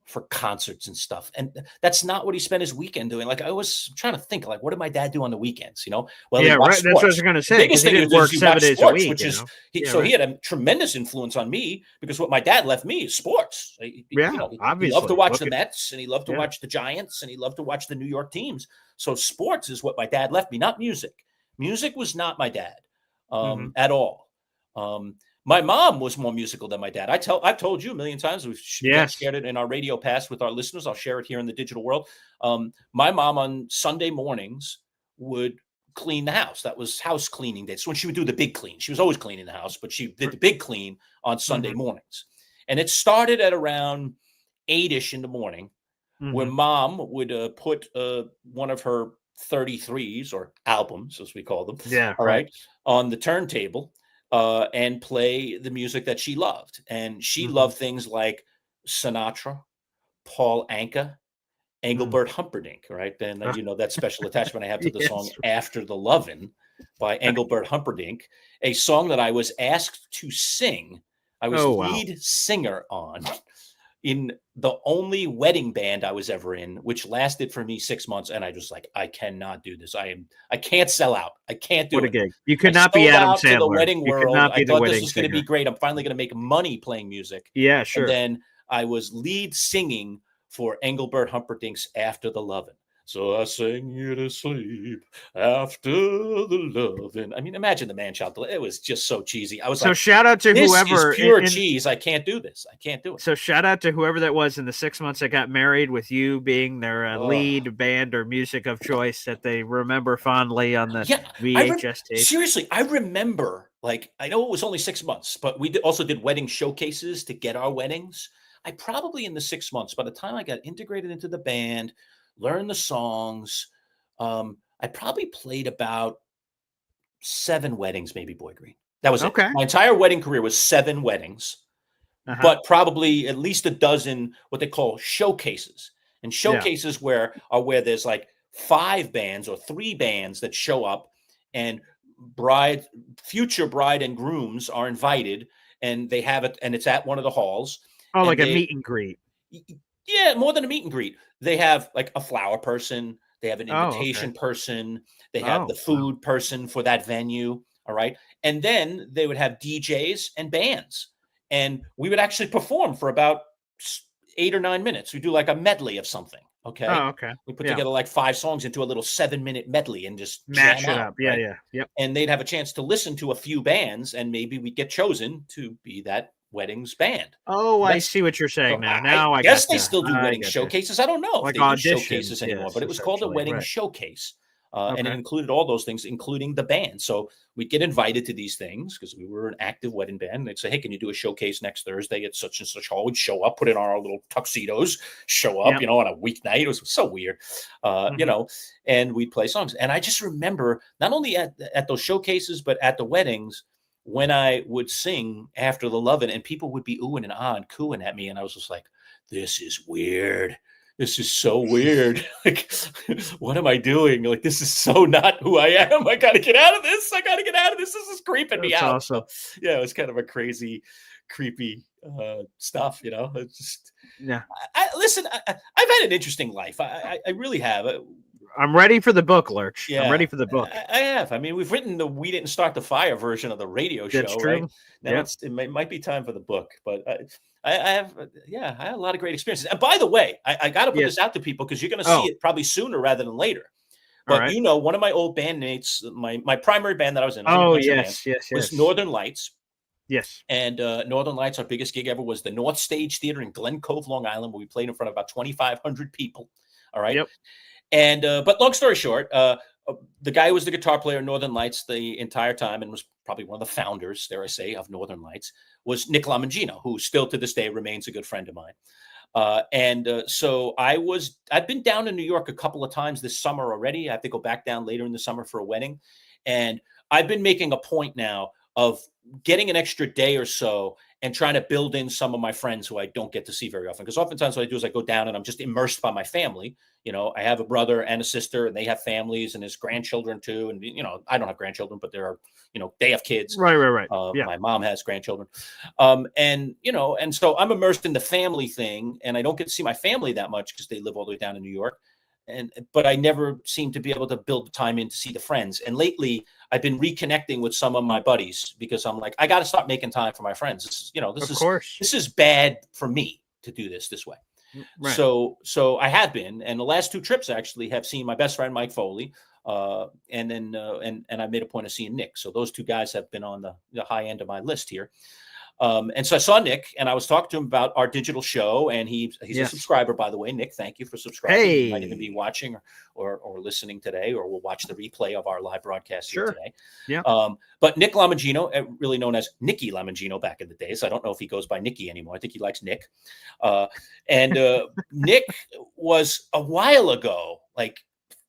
for concerts and stuff. And that's not what he spent his weekend doing. Like, I was trying to think, like, what did my dad do on the weekends? Well, yeah, right. That's what I was going to say. Biggest He thing didn't is work he 7 watched days sports, a week. which is Yeah, so right. he had a tremendous influence on me, because what my dad left me is sports. He obviously. loved to watch Look the at- Mets, and he loved to watch the Giants, and he loved to watch the New York teams. So sports is what my dad left me, not music. Music was not my dad at all. My mom was more musical than my dad. I've told you a million times. We've shared it in our radio past with our listeners. I'll share it here in the digital world. My mom on Sunday mornings would clean the house. That was house cleaning day. So when she would do the big clean, she was always cleaning the house, but she did the big clean on Sunday mornings. And it started at around 8-ish in the morning, where mom would put one of her 33s, or albums, as we call them, all right, on the turntable. And play the music that she loved. And she loved things like Sinatra, Paul Anka, Engelbert Humperdinck, right? And that special attachment I have to the song After the Lovin' by Engelbert Humperdinck, a song that I was asked to sing. I was lead singer on in the only wedding band I was ever in, which lasted for me 6 months. And I just I cannot do this. I can't sell out. I can't do it. What a gig. You could not be Adam Sandler. To the wedding world. I thought this was going to be singer. great. I'm finally going to make money playing music. Yeah, sure. And then I was lead singing for Engelbert Humperdinck's After the Lovin'. So I sang you to sleep after the lovin'. I mean, imagine the Manchild. It was just so cheesy. I was so shout out to this whoever is pure cheese. I can't do this. I can't do it. So shout out to whoever that was in the 6 months that got married, with you being their lead band or music of choice that they remember fondly on the VHS tape. Seriously, I remember, I know it was only 6 months, but we also did wedding showcases to get our weddings. I probably in the 6 months, by the time I got integrated into the band, learned the songs, I probably played about 7 weddings, maybe, Boy Green. That was it. My entire wedding career was 7 weddings, but probably at least a dozen what they call showcases. And showcases where there's 5 bands or 3 bands that show up, and future bride and grooms are invited, and they have it, and it's at one of the halls. Oh, like a meet and greet. Yeah, more than a meet and greet. They have a flower person. They have an invitation person. They have the food person for that venue. All right. And then they would have DJs and bands. And we would actually perform for about 8 or 9 minutes. We do a medley of something. Okay. Oh, okay. We put together 5 songs into a little 7-minute medley and just mash jam it out, up. Yeah, right? yeah. Yep. And they'd have a chance to listen to a few bands, and maybe we'd get chosen to be that weddings band. Oh, I That's- see what you're saying So now. Now I guess they gotcha. still do I wedding gotcha. showcases. I don't know Like if they do auditions, showcases anymore, yes, but it was called a essentially, wedding right. showcase. And it Okay. included all those things, including the band. So we'd get invited to these things because we were an active wedding band. And they'd say, hey, can you do a showcase next Thursday at such and such hall? We'd show up, put in our little tuxedos, show up, Yep. on a weeknight. It was so weird, and we'd play songs. And I just remember not only at those showcases, but at the weddings, when I would sing After the Lovin', and people would be oohing and ahhing, cooing at me. And I was just like, this is weird. This is so weird. Like, what am I doing? Like, this is so not who I am. I got to get out of this. This is creeping me That's out. awesome. So, yeah, it was kind of a crazy, creepy stuff, It's just, Yeah. Listen, I've had an interesting life. I really have. I'm ready for the book, Lerch. Yeah, I'm ready for the book. I have. I mean, we've written the "We Didn't Start the Fire" version of the radio show. That's true. Right? Now it might be time for the book, but I have, I had a lot of great experiences. And by the way, I got to put this out to people because you're going to see it probably sooner rather than later. But right. one of my old bandmates, my primary band that I was in, was Northern Lights. Yes. And Northern Lights, our biggest gig ever was the North Stage Theater in Glen Cove, Long Island, where we played in front of about 2,500 people. All right. Yep. And but long story short, the guy who was the guitar player in Northern Lights the entire time and was probably one of the founders, dare I say, of Northern Lights was Nick Lamangino, who still to this day remains a good friend of mine. So I've been down in New York a couple of times this summer already. I have to go back down later in the summer for a wedding. And I've been making a point now of getting an extra day or so and trying to build in some of my friends who I don't get to see very often. Because oftentimes what I do is I go down and I'm just immersed by my family. I have a brother and a sister and they have families and there's grandchildren too. And, I don't have grandchildren, but they have kids. Right. My mom has grandchildren. And so I'm immersed in the family thing and I don't get to see my family that much because they live all the way down in New York. But I never seem to be able to build the time in to see the friends. And lately I've been reconnecting with some of my buddies because I'm like, I got to start making time for my friends. This is bad for me to do this way. Right. So I have been, and the last two trips actually have seen my best friend, Mike Foley. And then I made a point of seeing Nick. So those two guys have been on the high end of my list here. And so I saw Nick and I was talking to him about our digital show and he's a subscriber, by the way. Nick, thank you for subscribing. Hey. You might even be watching or listening today, or we'll watch the replay of our live broadcast here today. Yeah. But Nick Lamangino, really known as Nicky Lamangino back in the days. I don't know if he goes by Nicky anymore. I think he likes Nick. Nick was a while ago, like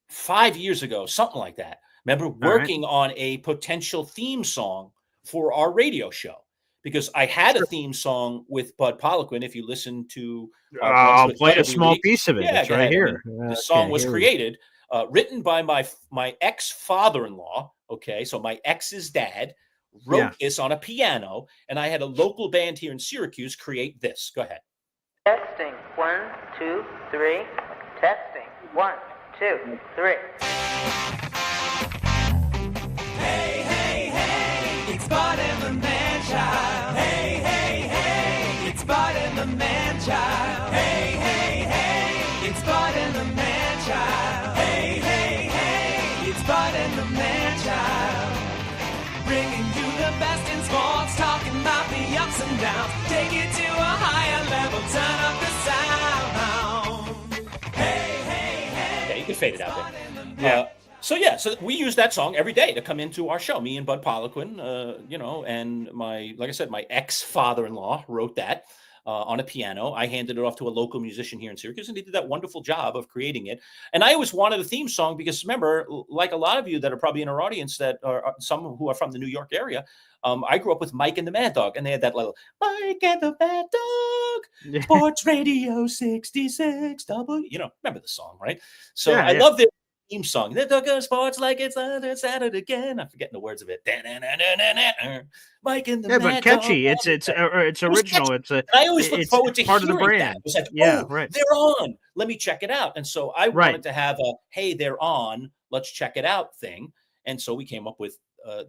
5 years ago, something like that. Remember working on a potential theme song for our radio show. Because I had a theme song with Bud Poliquin. If you listen to, I'll play a small piece of it. It's right here. The song was created, written by my ex-father-in-law. Okay, so my ex's dad wrote this on a piano, and I had a local band here in Syracuse create this. Go ahead. Testing 1, 2, 3. Testing 1, 2, 3. Hey, hey, hey! It's Bud and the Manchild. Hey, hey, hey! It's Bud and the Manchild. Hey, hey, hey! It's Bud and the Manchild. Hey, hey, hey! It's Bud and the Manchild. Bringing you the best in sports, talking about the ups and downs. Take it to a higher level, turn up the sound. Hey, hey, hey! Yeah, you can fade it out there. So we use that song every day to come into our show. Me and Bud Poliquin, and like I said, my ex-father-in-law wrote that on a piano. I handed it off to a local musician here in Syracuse, and he did that wonderful job of creating it. And I always wanted a theme song because remember, like a lot of you that are probably in our audience that are some who are from the New York area, I grew up with Mike and the Mad Dog, and they had that little Mike and the Mad Dog, Sports Radio 66 W. Remember the song, right? So I love this theme song. They took sports like it's Saturday again. I'm forgetting the words of it. Mike and the Mad but catchy. Dog. It's original. I always look forward to part of the hearing brand. that. It was like, they're on. Let me check it out. And so I wanted to have a hey, they're on. Let's check it out thing. And so we came up with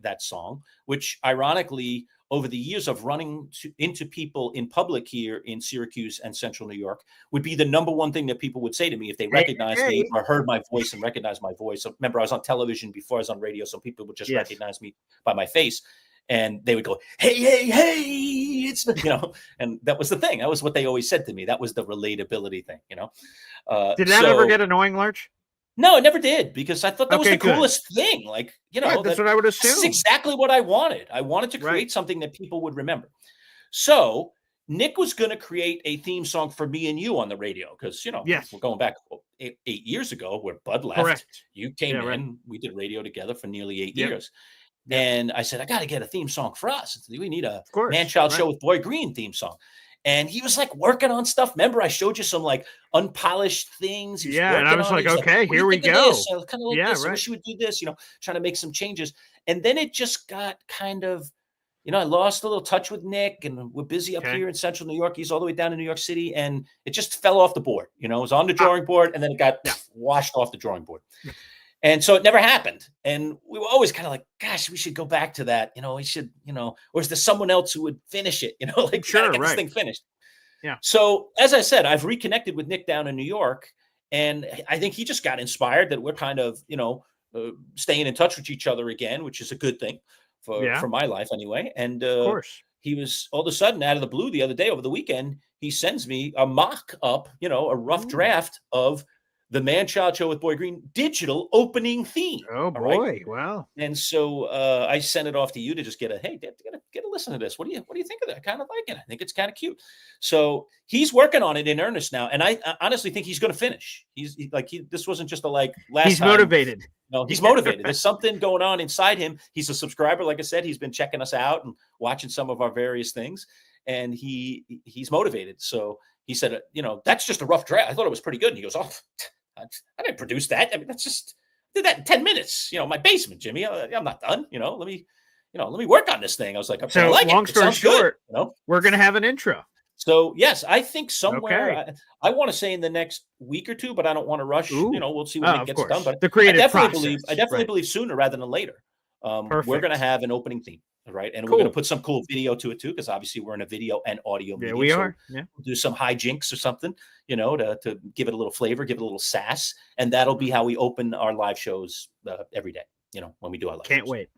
that song, which ironically, over the years of running into people in public here in Syracuse and Central New York, would be the number one thing that people would say to me if they recognized me or heard my voice and recognized my voice. So remember, I was on television before I was on radio, so people would just recognize me by my face. And they would go, hey, hey, hey, it's, and that was the thing. That was what they always said to me. That was the relatability thing, Did that ever get annoying, Lurch? No, it never did, because I thought that was the good. coolest thing. Like, that's what I would this is assume. exactly what I wanted. I wanted to create something that people would remember. So Nick was going to create a theme song for me and you on the radio because, we're going back 8 years ago where Bud left. Correct. You came in. Right. We did radio together for nearly 8 years. And I said, I got to get a theme song for us. We need a Man-Child Show with Boy Green theme song. And he was like working on stuff. Remember, I showed you some like unpolished things. And I was like, okay, here we go. I was kind of like this. I wish you would do this, trying to make some changes. And then it just got kind of, I lost a little touch with Nick, and we're busy up here in central New York. He's all the way down in New York City, and it just fell off the board. It was on the drawing board, and then it got washed off the drawing board. And so it never happened. And we were always kind of like, gosh, we should go back to that. We should, or is there someone else who would finish it? Like, get this thing finished. Yeah. So as I said, I've reconnected with Nick down in New York. And I think he just got inspired that we're kind of, staying in touch with each other again, which is a good thing for my life anyway. And of course, he was all of a sudden out of the blue the other day over the weekend. He sends me a mock up, a rough draft of the Man-Child Show with Boy Green digital opening theme. Oh boy, wow! And so I sent it off to you to just get a get a listen to this. What do you think of that? I kind of like it. I think it's kind of cute. So he's working on it in earnest now, and I honestly think he's going to finish. This wasn't just a last. He's time. Motivated. No, he's motivated. There's something going on inside him. He's a subscriber, like I said. He's been checking us out and watching some of our various things, and he's motivated. So he said, that's just a rough draft. I thought it was pretty good. And he goes, oh, I didn't produce that. I mean, did that in 10 minutes, my basement, Jimmy. I'm not done. Let me work on this thing. I was like, so like long story short, good, we're going to have an intro. So yes, I think somewhere I want to say in the next week or two, but I don't want to rush. We'll see when it gets done. But the creative I definitely believe sooner rather than later. We're going to have an opening theme. Right. And we're going to put some cool video to it, too, because obviously we're in a video and audio medium. We are. We'll do some hijinks or something, to give it a little flavor, give it a little sass. And that'll be how we open our live shows every day, when we do our live Can't shows. wait.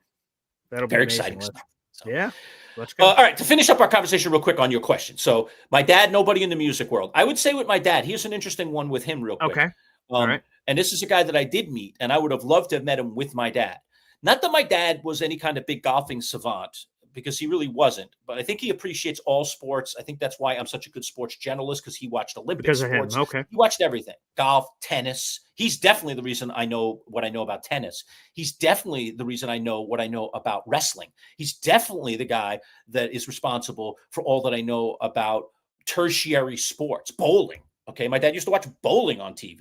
That'll be very amazing. exciting stuff. So. Yeah. Let's go. All right. To finish up our conversation real quick on your question. So my dad, nobody in the music world. I would say with my dad, here's an interesting one with him real quick. Okay. All right. And this is a guy that I did meet, and I would have loved to have met him with my dad. Not that my dad was any kind of big golfing savant, because he really wasn't. But I think he appreciates all sports. I think that's why I'm such a good sports journalist, because he watched Olympic sports. Okay. He watched everything. Golf, tennis. He's definitely the reason I know what I know about tennis. He's definitely the reason I know what I know about wrestling. He's definitely the guy that is responsible for all that I know about tertiary sports, bowling. Okay. My dad used to watch bowling on TV.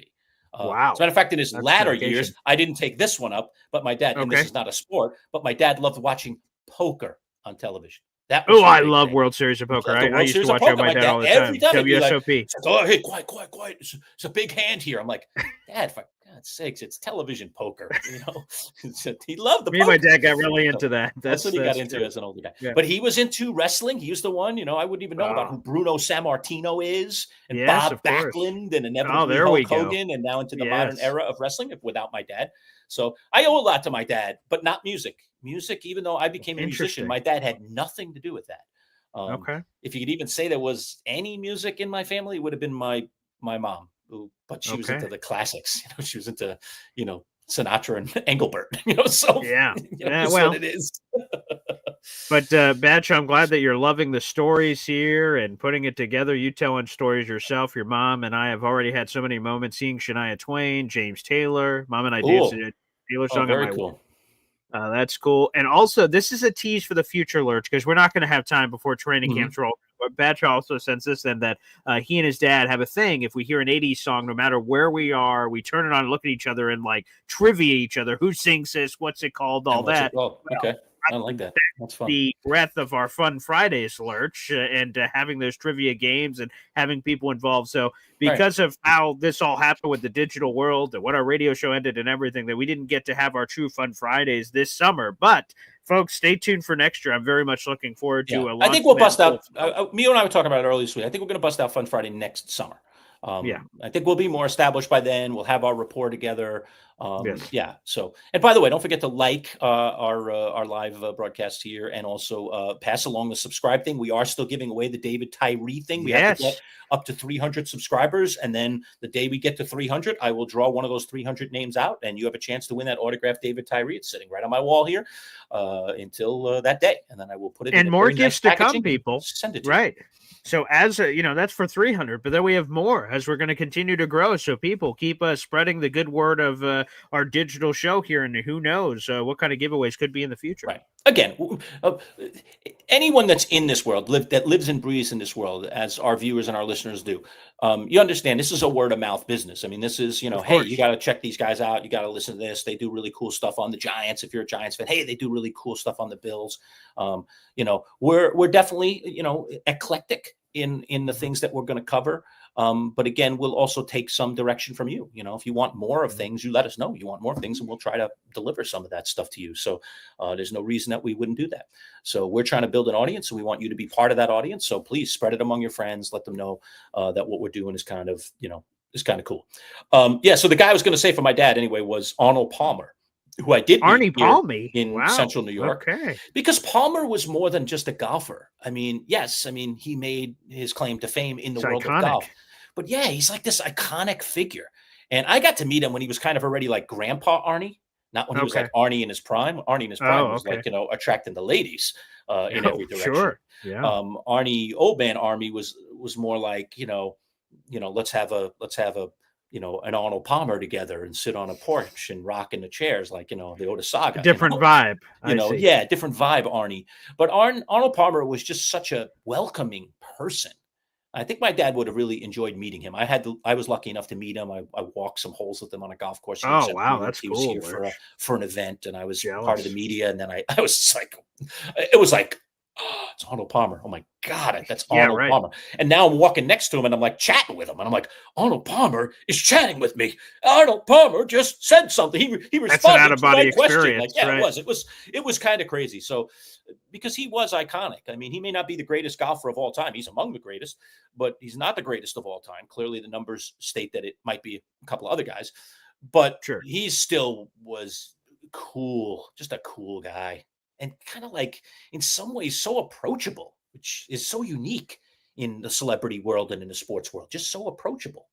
Wow. As a matter of fact, in his latter years, I didn't take this one up, but my dad, and this is not a sport, but my dad loved watching poker on television. I love World Series of Poker. I used to watch it with my dad all the time. Every time WSOP. Like, hey, quiet. It's a big hand here. I'm like, Dad, for God's sakes, it's television poker. He loved the Me poker. and my dad got really into that. That's what he got into as an older guy. Yeah. But he was into wrestling. He was the one, I wouldn't even know about who Bruno Sammartino is, and Bob Backlund, and inevitably Hulk Hogan, and now into the modern era of wrestling without my dad. So I owe a lot to my dad, but not music. Music, even though I became a musician, my dad had nothing to do with that. If you could even say there was any music in my family, it would have been my mom, but she was into the classics. She was into, Sinatra and Engelbert. So what it is. But Batch, I'm glad that you're loving the stories here and putting it together. You telling stories yourself. Your mom and I have already had so many moments seeing Shania Twain, James Taylor. Mom and I danced a Taylor song. Very cool. That's cool. And also, this is a tease for the future, Lurch, because we're not going to have time before training camps roll. But Batch also sends this then that he and his dad have a thing. If we hear an 80s song, no matter where we are, we turn it on and look at each other and like trivia each other. Who sings this? What's it called? All that. Okay. I like that. That's fun. The breadth of our Fun Fridays, Lurch, and having those trivia games and having people involved. So because of how this all happened with the digital world and what our radio show ended and everything, that we didn't get to have our true Fun Fridays this summer. But folks, stay tuned for next year. I'm very much looking forward to I think we'll bust out. Me and I were talking about it earlier this week. I think we're going to bust out Fun Friday next summer. I think we'll be more established by then. We'll have our rapport together. Yes. Yeah. So, and by the way, don't forget to like our live broadcast here, and also pass along the subscribe thing. We are still giving away the David Tyree thing. We have to get Yes. up to 300 subscribers, and then the day we get to 300, I will draw one of those 300 names out, and you have a chance to win that autographed David Tyree. It's sitting right on my wall here until that day, and then I will put it. And in more very gifts nice to come, packaging and people. send it to Right. So as that's for 300, but then we have more as we're going to continue to grow. So people keep spreading the good word of our digital show here, and who knows what kind of giveaways could be in the future. Right. Again, anyone that's in this world, that lives and breathes in this world, as our viewers and our listeners do, you understand this is a word of mouth business. I mean, this is, hey, you got to check these guys out. You got to listen to this. They do really cool stuff on the Giants. If you're a Giants fan, hey, they do really cool stuff on the Bills. We're definitely, eclectic in the things that we're going to cover. But again, we'll also take some direction from you. If you want more of things, you let us know you want more things, and we'll try to deliver some of that stuff to you. So there's no reason that we wouldn't do that. So we're trying to build an audience, and we want you to be part of that audience. So please spread it among your friends. Let them know that what we're doing is kind of, is kind of cool. So the guy I was going to say for my dad anyway was Arnold Palmer, who I did Arnie meet Palmy in Central New York. Okay. Because Palmer was more than just a golfer. I mean, yes, he made his claim to fame in the world of golf. But yeah, he's like this iconic figure. And I got to meet him when he was kind of already like Grandpa Arnie, not when he was like Arnie in his prime. Arnie in his prime was like, attracting the ladies in every direction. Sure. Yeah. Arnie, old man Arnie was more like, let's have a an Arnold Palmer together and sit on a porch and rock in the chairs like, the Otis Saga. Different vibe. Different vibe, Arnie. But Arnold Palmer was just such a welcoming person. I think my dad would have really enjoyed meeting him. I was lucky enough to meet him. I walked some holes with him on a golf course. Oh, wow. That's he cool. was here for an event, and I was Jealous. part of the media. And then I was like, it was like, oh, it's Arnold Palmer. Oh my God, that's Arnold Palmer. And now I'm walking next to him and I'm like chatting with him. And I'm like, Arnold Palmer is chatting with me. Arnold Palmer just said something. He responded that's an out-of-body to my question. Like, it was kind of crazy. So because he was iconic. I mean, he may not be the greatest golfer of all time. He's among the greatest, but he's not the greatest of all time. Clearly the numbers state that it might be a couple of other guys, but he still was cool. Just a cool guy. And kind of like, in some ways, so approachable, which is so unique in the celebrity world and in the sports world. Just so approachable.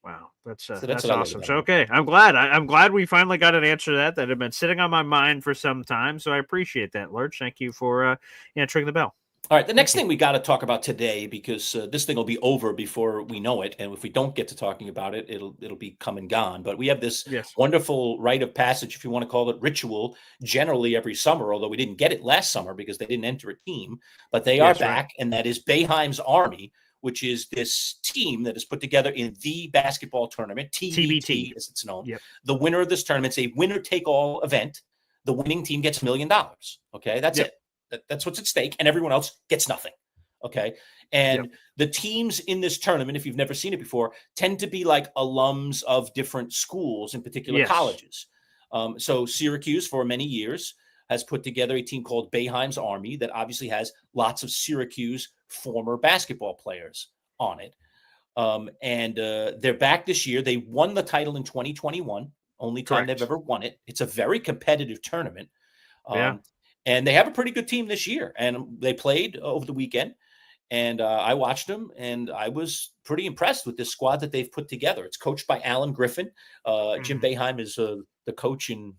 Wow, that's that's awesome. So okay, I'm glad we finally got an answer to that had been sitting on my mind for some time. So I appreciate that, Lerch. Thank you for answering the bell. All right, the next thing we got to talk about today, because this thing will be over before we know it, and if we don't get to talking about it, it'll be come and gone. But we have this wonderful rite of passage, if you want to call it, ritual, generally every summer. Although we didn't get it last summer because they didn't enter a team, but they are back, and that is Boeheim's Army, which is this team that is put together in the basketball tournament, TBT as it's known. The winner of this tournament is a winner-take-all event. The winning team gets $1 million. Okay, that's it. That's what's at stake, and everyone else gets nothing. Okay. And the teams in this tournament, if you've never seen it before, tend to be like alums of different schools, in particular colleges. So Syracuse, for many years, has put together a team called Boeheim's Army that obviously has lots of Syracuse former basketball players on it. And they're back this year. They won the title in 2021, only time they've ever won it. It's a very competitive tournament. And they have a pretty good team this year. And they played over the weekend. And I watched them, and I was pretty impressed with this squad that they've put together. It's coached by Alan Griffin. Jim Boeheim is the coach in,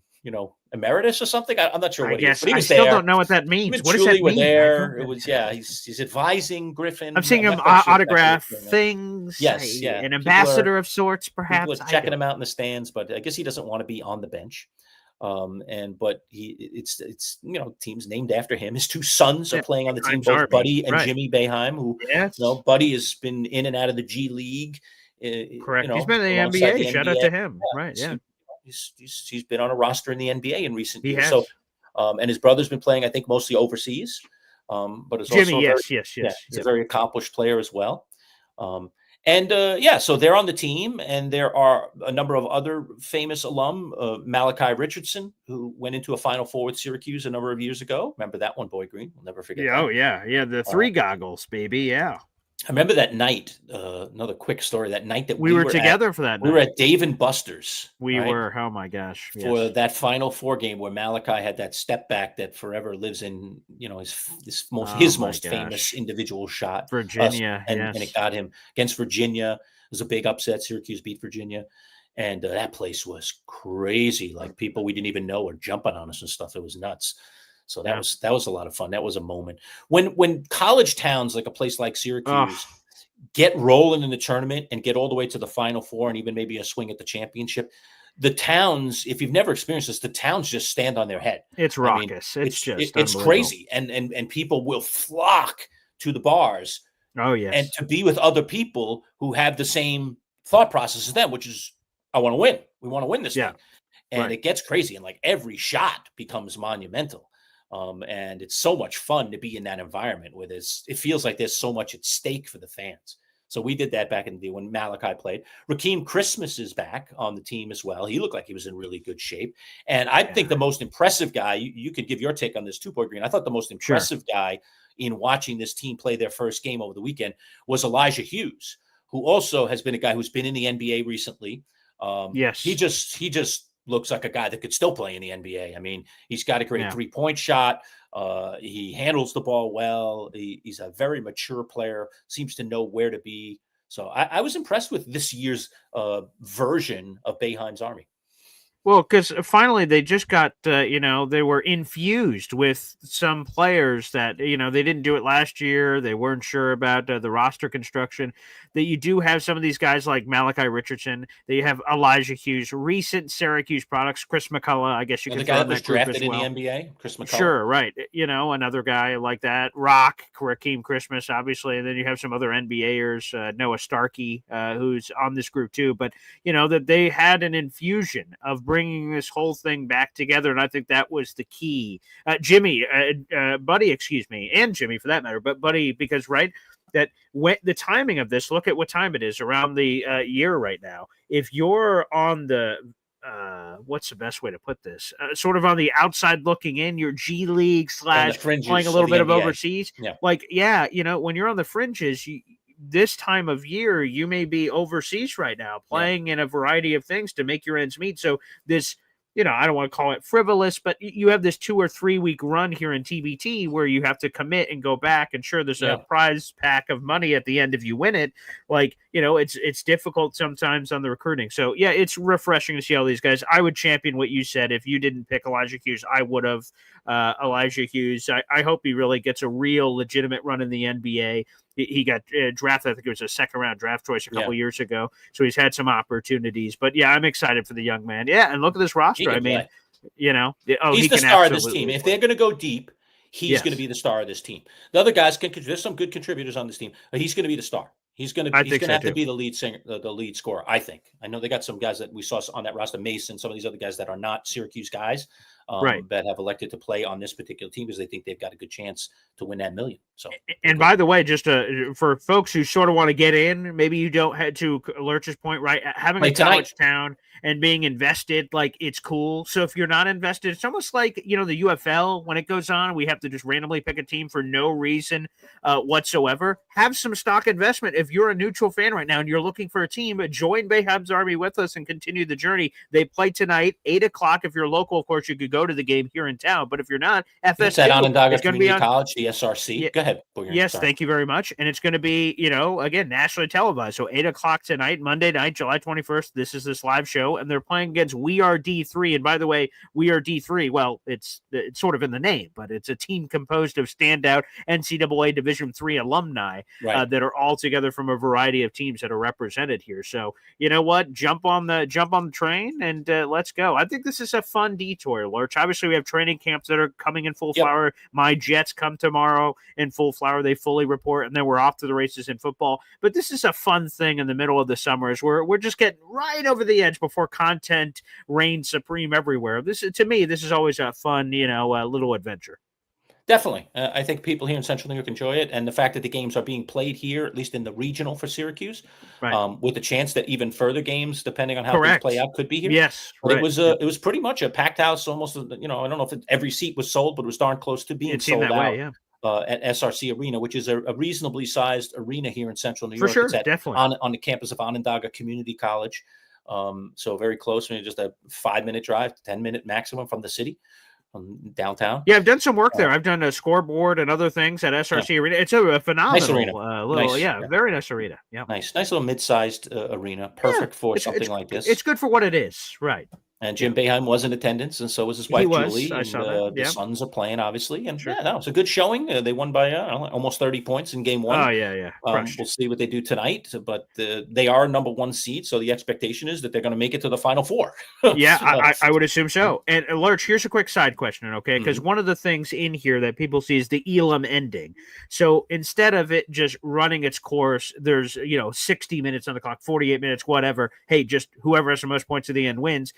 emeritus or something. I'm not sure what he is, but he was I still don't know what that means. What does that mean? There. It was, he's advising Griffin. I'm seeing him autograph things. Yes, an ambassador of sorts, perhaps. Checking him out in the stands, but I guess he doesn't want to be on the bench. But it's teams named after him. His two sons are playing on the team, both Buddy and Jimmy Boeheim, who Buddy has been in and out of the G League. Correct. He's been in the NBA. Shout out to him. He's been on a roster in the NBA in recent years. So, and his brother's been playing, I think, mostly overseas. But it's Jimmy, also he's a very accomplished player as well. So they're on the team, and there are a number of other famous alum, Malachi Richardson, who went into a Final Four with Syracuse a number of years ago. Remember that one, Boy Green? We'll never forget that. Oh, yeah. The three goggles, baby. Yeah. I remember that night, another quick story, that night that We were together for that we were night. at Dave and Buster's. We right? were. Oh my gosh. For Yes. that Final Four game where Malachi had that step back that forever lives in, his Oh most my famous gosh. individual shot. Virginia. And Yes. it got him against Virginia. It was a big upset. Syracuse beat Virginia. And that place was crazy. Like people we didn't even know were jumping on us and stuff. It was nuts. So that was a lot of fun. That was a moment. When college towns like a place like Syracuse get rolling in the tournament and get all the way to the Final Four and even maybe a swing at the championship, the towns, if you've never experienced this, the towns just stand on their head. It's raucous. It's crazy. And people will flock to the bars. Oh, yes. And to be with other people who have the same thought process as them, which is, I want to win. We want to win this thing. And it gets crazy. And like every shot becomes monumental. And it's so much fun to be in that environment where it feels like there's so much at stake for the fans. So we did that back in the day when Malachi played. Rakeem Christmas is back on the team as well. He looked like he was in really good shape. And I think the most impressive guy, you could give your take on this too, Boy Green. I thought the most impressive guy in watching this team play their first game over the weekend was Elijah Hughes, who also has been a guy who's been in the NBA recently. Yes. He just looks like a guy that could still play in the NBA. I mean, he's got a great 3-point shot. He handles the ball well. He's a very mature player, seems to know where to be. So I was impressed with this year's version of Boeheim's Army. Well, because finally they just got, they were infused with some players that, they didn't do it last year. They weren't sure about the roster construction. That you do have some of these guys like Malachi Richardson. That you have Elijah Hughes, recent Syracuse products, Chris McCullough. I guess you can the throw guy in that was that group drafted as well. in the NBA, Chris McCullough. Sure, right. Another guy like that, Rakeem Christmas, obviously, and then you have some other NBAers, Noah Starkey, who's on this group too. But that they had an infusion of bringing this whole thing back together, and I think that was the key. Buddy, excuse me, and Jimmy for that matter, but Buddy, because that when the timing of this, look at what time it is around the year right now. If you're on the what's the best way to put this? Sort of on the outside looking in, your G League / playing a little bit of overseas. When you're on the fringes, this time of year, you may be overseas right now, playing in a variety of things to make your ends meet. So this, I don't want to call it frivolous, but you have this 2 or 3 week run here in TBT where you have to commit and go back. And sure, there's a prize pack of money at the end if you win it. It's difficult sometimes on the recruiting. So it's refreshing to see all these guys. I would champion what you said. If you didn't pick Elijah Hughes, I would have Elijah Hughes. I hope he really gets a real legitimate run in the NBA. He got drafted, I think it was a second-round draft choice a couple years ago. So he's had some opportunities. But, I'm excited for the young man. Yeah, and look at this roster. I mean, he's the star of this team. If they're going to go deep, he's going to be the star of this team. The other guys there's some good contributors on this team, but he's going to be the star. He's going to have to be the lead singer, the lead scorer, I think. I know they got some guys that we saw on that roster, Mason, some of these other guys that are not Syracuse guys, that have elected to play on this particular team because they think they've got a good chance to win that $1 million. So, and by the way, just for folks who sort of want to get in, maybe you don't head to Lerch's point, right? Having a college town and being invested, it's cool. So if you're not invested, it's almost like, the UFL, when it goes on, we have to just randomly pick a team for no reason whatsoever. Have some stock investment. If you're a neutral fan right now and you're looking for a team, join Boeheim's Army with us and continue the journey. They play tonight, 8:00. If you're local, of course, you could go to the game here in town. But if you're not, FS2, it's at Onondaga going to be on College, the SRC. Go ahead. Yes, thank you very much. And it's going to be, again, nationally televised. So 8:00 tonight, Monday night, July 21st. This is this live show, and they're playing against We Are D3. And by the way, We Are D3. Well, it's sort of in the name, but it's a team composed of standout NCAA Division III alumni that are all together from a variety of teams that are represented here. So you know what? Jump on the train and let's go. I think this is a fun detour, Lerch. Obviously, we have training camps that are coming in full flower. My Jets come tomorrow in full flower. They fully report, and then we're off to the races in football. But this is a fun thing in the middle of the summer as we're just getting right over the edge before content reigns supreme everywhere. This is always a fun, little adventure. Definitely. I think people here in Central New York enjoy it. And the fact that the games are being played here, at least in the regional for Syracuse, with the chance that even further games, depending on how things play out, could be here. Yes. It was pretty much a packed house almost, I don't know if every seat was sold, but it was darn close to being sold out. at SRC Arena, which is a reasonably sized arena here in Central New For York. sure, It's at definitely. on the campus of Onondaga Community College. So very close. I mean, just a 5-minute drive, 10-minute maximum from the city, downtown. Yeah, I've done some work there. I've done a scoreboard and other things at SRC Arena. It's a phenomenal Nice little, arena. very nice arena. Yeah, nice little mid-sized arena, perfect for something like this. It's good for what it is, right? And Jim Boeheim was in attendance, and so was his wife Julie. I and saw that. the Suns are playing, obviously, and Sure. it's a good showing. They won by almost 30 points in game 1. Oh yeah. We'll see what they do tonight, but they are number 1 seed, so the expectation is that they're going to make it to the Final Four. Yeah, I would assume so. And Lerch, here's a quick side question, okay? Because one of the things in here that people see is the Elam ending. So instead of it just running its course, there's 60 minutes on the clock, 48 minutes, whatever. Hey, just whoever has the most points at the end wins.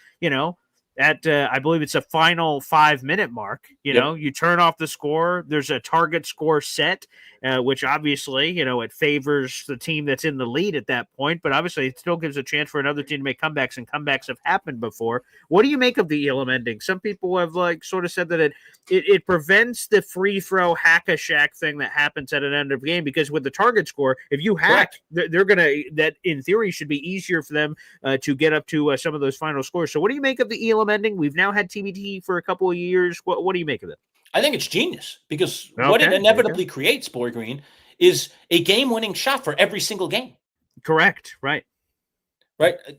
At I believe it's a final 5-minute mark. You turn off the score. There's a target score set, which obviously it favors the team that's in the lead at that point. But obviously, it still gives a chance for another team to make comebacks, and comebacks have happened before. What do you make of the Elam ending? Some people have sort of said that it prevents the free throw hack-a-shack thing that happens at an end of game, because with the target score, if you hack, they're gonna, that in theory should be easier for them to get up to some of those final scores. So what do you make of the Elam ending? We've now had TBT for a couple of years. What do you make of it? I think it's genius, because what it inevitably creates, Boy Green, is a game-winning shot for every single game. Correct. Right.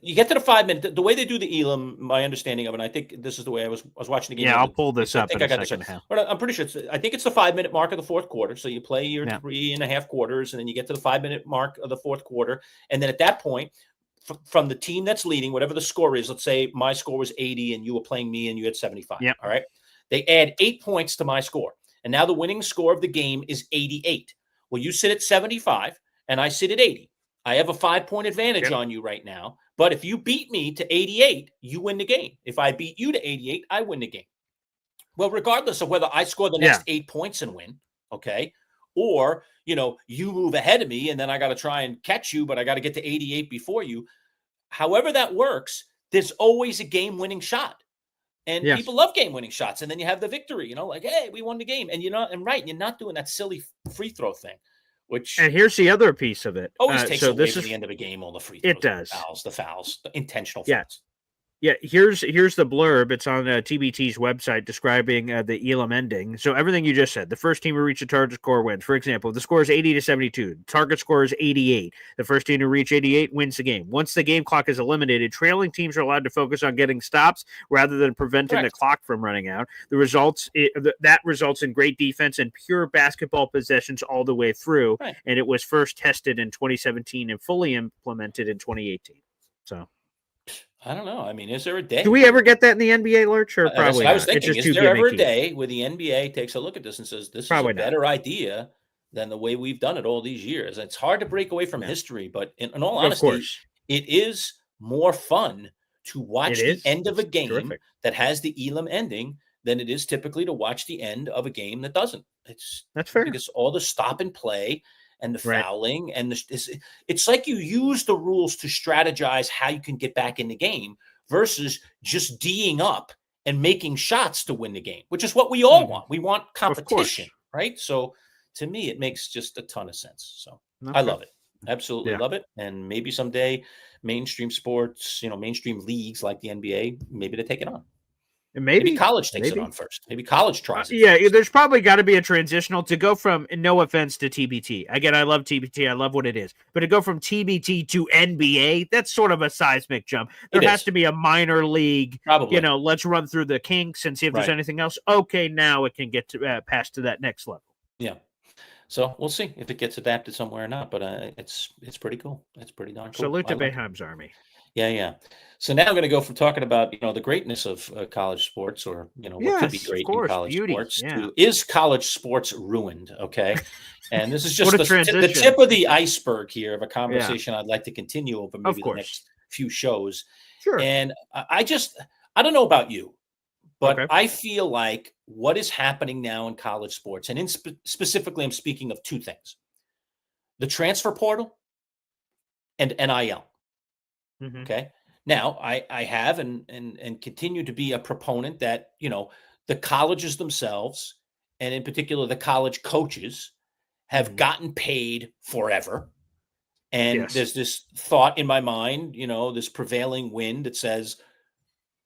You get to the 5-minute. The way they do the Elam, my understanding of it, and I think this is the way I was watching the game. Yeah, I'll pull this up in a second. But I'm pretty sure I think it's the 5-minute mark of the fourth quarter. So you play your 3.5 quarters, and then you get to the 5-minute mark of the fourth quarter, and then at that point, from the team that's leading, whatever the score is, let's say my score was 80 and you were playing me and you had 75. Yep. All right. They add 8 points to my score. And now the winning score of the game is 88. Well, you sit at 75 and I sit at 80. I have a 5-point advantage on you right now. But if you beat me to 88, you win the game. If I beat you to 88, I win the game. Well, regardless of whether I score the next 8 points and win, okay, or, you move ahead of me and then I got to try and catch you, but I got to get to 88 before you. However that works, there's always a game-winning shot. And people love game-winning shots. And then you have the victory, like, hey, we won the game. And you're not doing that silly free throw thing, and here's the other piece of it. Always takes away from the end of a game, all the free throws. It does. The fouls, the intentional fouls. Yeah, here's the blurb. It's on TBT's website describing the Elam ending. So everything you just said, the first team to reach the target score wins. For example, the score is 80-72. The target score is 88. The first team to reach 88 wins the game. Once the game clock is eliminated, trailing teams are allowed to focus on getting stops rather than preventing the clock from running out. That results in great defense and pure basketball possessions all the way through. Right. And it was first tested in 2017 and fully implemented in 2018. So. I don't know. I mean, is there a day? Do we ever get that in the NBA, Lerch? Or probably I was not. thinking, is there ever a day where the NBA takes a look at this and says, this is a better idea than the way we've done it all these years? It's hard to break away from history, but in all honesty, it is more fun to watch the end of a game that has the Elam ending than it is typically to watch the end of a game that doesn't. That's fair. Because all the stop and play and the fouling and it's like you use the rules to strategize how you can get back in the game versus just D'ing up and making shots to win the game, which is what we all want. We want competition, right? So to me, it makes just a ton of sense. So I love it. Absolutely love it. And maybe someday mainstream sports, mainstream leagues like the NBA, maybe they take it on. Maybe college takes it on first. Maybe college tries it. There's probably got to be a transitional to go from, no offense to TBT. Again, I love TBT. I love what it is. But to go from TBT to NBA, that's sort of a seismic jump. There has to be a minor league. Probably. Let's run through the kinks and see if there's anything else. Okay, now it can get to pass to that next level. Yeah. So we'll see if it gets adapted somewhere or not. But it's pretty cool. It's pretty darn cool. Salute to Boeheim's Army. Yeah. So now I'm going to go from talking about, the greatness of college sports or, what could be great in college sports to is college sports ruined? Okay. And this is just the tip of the iceberg here of a conversation I'd like to continue over maybe the next few shows. Sure. And I don't know about you, but I feel like what is happening now in college sports, and specifically I'm speaking of two things: the transfer portal and NIL. Mm-hmm. Okay. Now I have and continue to be a proponent that, the colleges themselves and in particular the college coaches, have gotten paid forever. And there's this thought in my mind, this prevailing wind that says,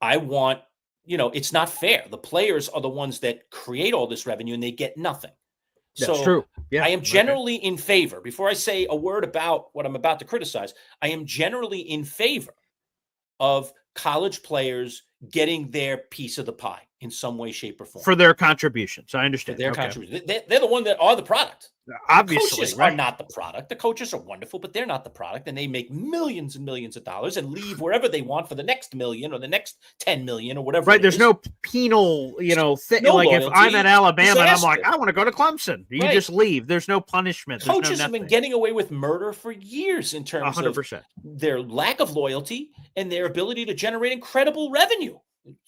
I want, it's not fair. The players are the ones that create all this revenue and they get nothing. That's true. Yeah, I am generally in favor, before I say a word about what I'm about to criticize, I am generally in favor of college players getting their piece of the pie in some way, shape, or form. For their contributions. I understand. Their contributions. They're the one that are the product. Obviously. Coaches are not the product. The coaches are wonderful, but they're not the product. And they make millions and millions of dollars and leave wherever they want for the next million or the next 10 million or whatever. Right. There's no penal, no like loyalty, if I'm at Alabama disaster. and I'm like, I want to go to Clemson. You just leave. There's no punishment. There's Coaches have been getting away with murder for years in terms 100%. of their lack of loyalty and their ability to generate incredible revenue.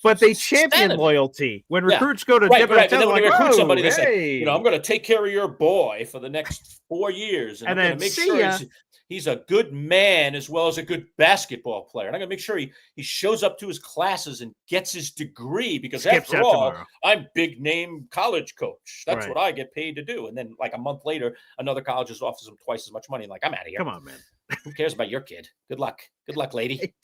But they champion loyalty. When recruits go to different right. And then when they recruit somebody, they hey. say, I'm going to take care of your boy for the next 4 years. And I'm going to make sure he's a good man as well as a good basketball player. And I'm going to make sure he shows up to his classes and gets his degree because after all, I'm big name college coach. That's what I get paid to do. And then like a month later, another college just offers him twice as much money. And like, I'm out of here. Come on, man. Who cares about your kid? Good luck. Good luck, lady.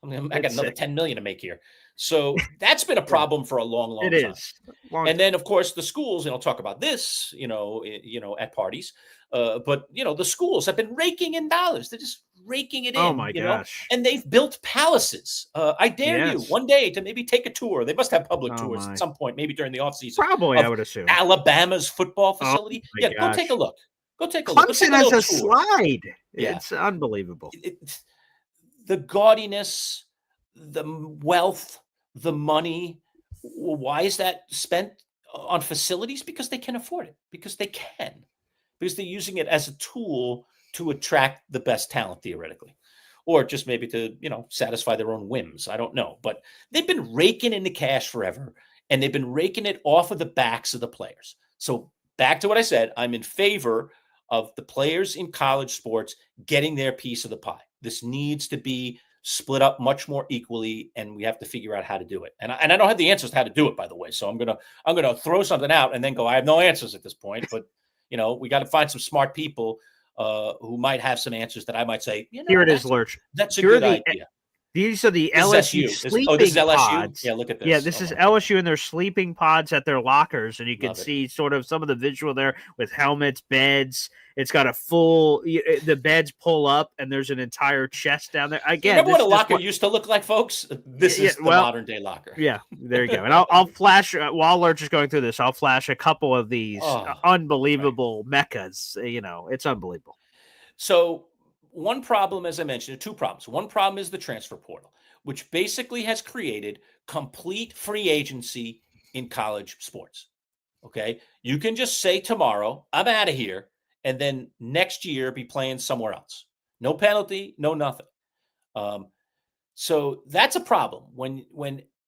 I got another 10 million to make here. So that's been a problem for a long time. It is. And then, of course, the schools, and I'll talk about this, at parties. But, the schools have been raking in dollars. They're just raking it in. Oh, my gosh. And they've built palaces. I dare you one day to maybe take a tour. They must have public tours at some point, maybe during the offseason. Probably, I would assume. Gosh. Football facility. Go take a look. Clemson has a slide. Yeah. It's unbelievable. The gaudiness, the wealth, the money. Why is that spent on facilities? Because they can afford it. Because they can. Because they're using it as a tool to attract the best talent, theoretically. Or just maybe to, satisfy their own whims. I don't know. But they've been raking in the cash forever. And they've been raking it off of the backs of the players. So back to what I said, I'm in favor of the players in college sports getting their piece of the pie. This needs to be split up much more equally, and we have to figure out how to do it. And I don't have the answers to how to do it, by the way. So I'm gonna throw something out and then go, I have no answers at this point. But we got to find some smart people who might have some answers that I might say, here it is, Lerch. That's a good idea. These are the LSU sleeping this is LSU? pods. Yeah, look at this. Yeah, this is LSU and their sleeping pods at their lockers, and you can see sort of some of the visual there with helmets, beds. It's got a full. The beds pull up, and there's an entire chest down there. Again, remember what a locker used to look like, folks? This is the modern day locker. Yeah, there you go. And I'll flash while Lerch is going through this. I'll flash a couple of these unbelievable meccas. It's unbelievable. So. One problem, as I mentioned, two problems. One problem is the transfer portal, which basically has created complete free agency in college sports. Okay. You can just say tomorrow, I'm out of here. And then next year be playing somewhere else. No penalty, no nothing. So that's a problem when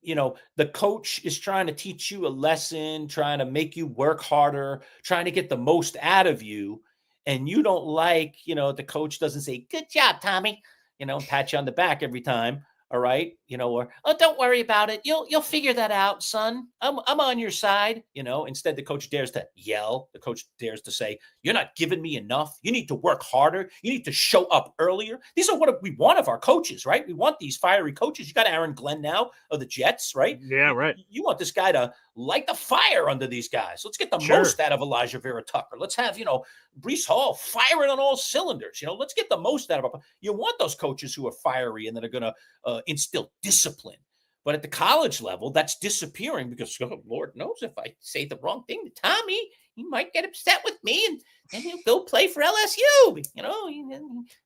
the coach is trying to teach you a lesson, trying to make you work harder, trying to get the most out of you. And you don't like, the coach doesn't say, good job, Tommy, pat you on the back every time. All right. Or, oh, don't worry about it. You'll figure that out, son. I'm on your side. Instead, the coach dares to yell. The coach dares to say, you're not giving me enough. You need to work harder. You need to show up earlier. These are what we want of our coaches, right? We want these fiery coaches. You got Aaron Glenn now of the Jets, right? Yeah, right. You want this guy to light the fire under these guys. Let's get the most out of Elijah Vera Tucker. Let's have, Breece Hall firing on all cylinders. Let's get the most out of them. You want those coaches who are fiery and that are going to instill discipline. But at the college level, that's disappearing because Lord knows if I say the wrong thing to Tommy, he might get upset with me and he'll go play for LSU.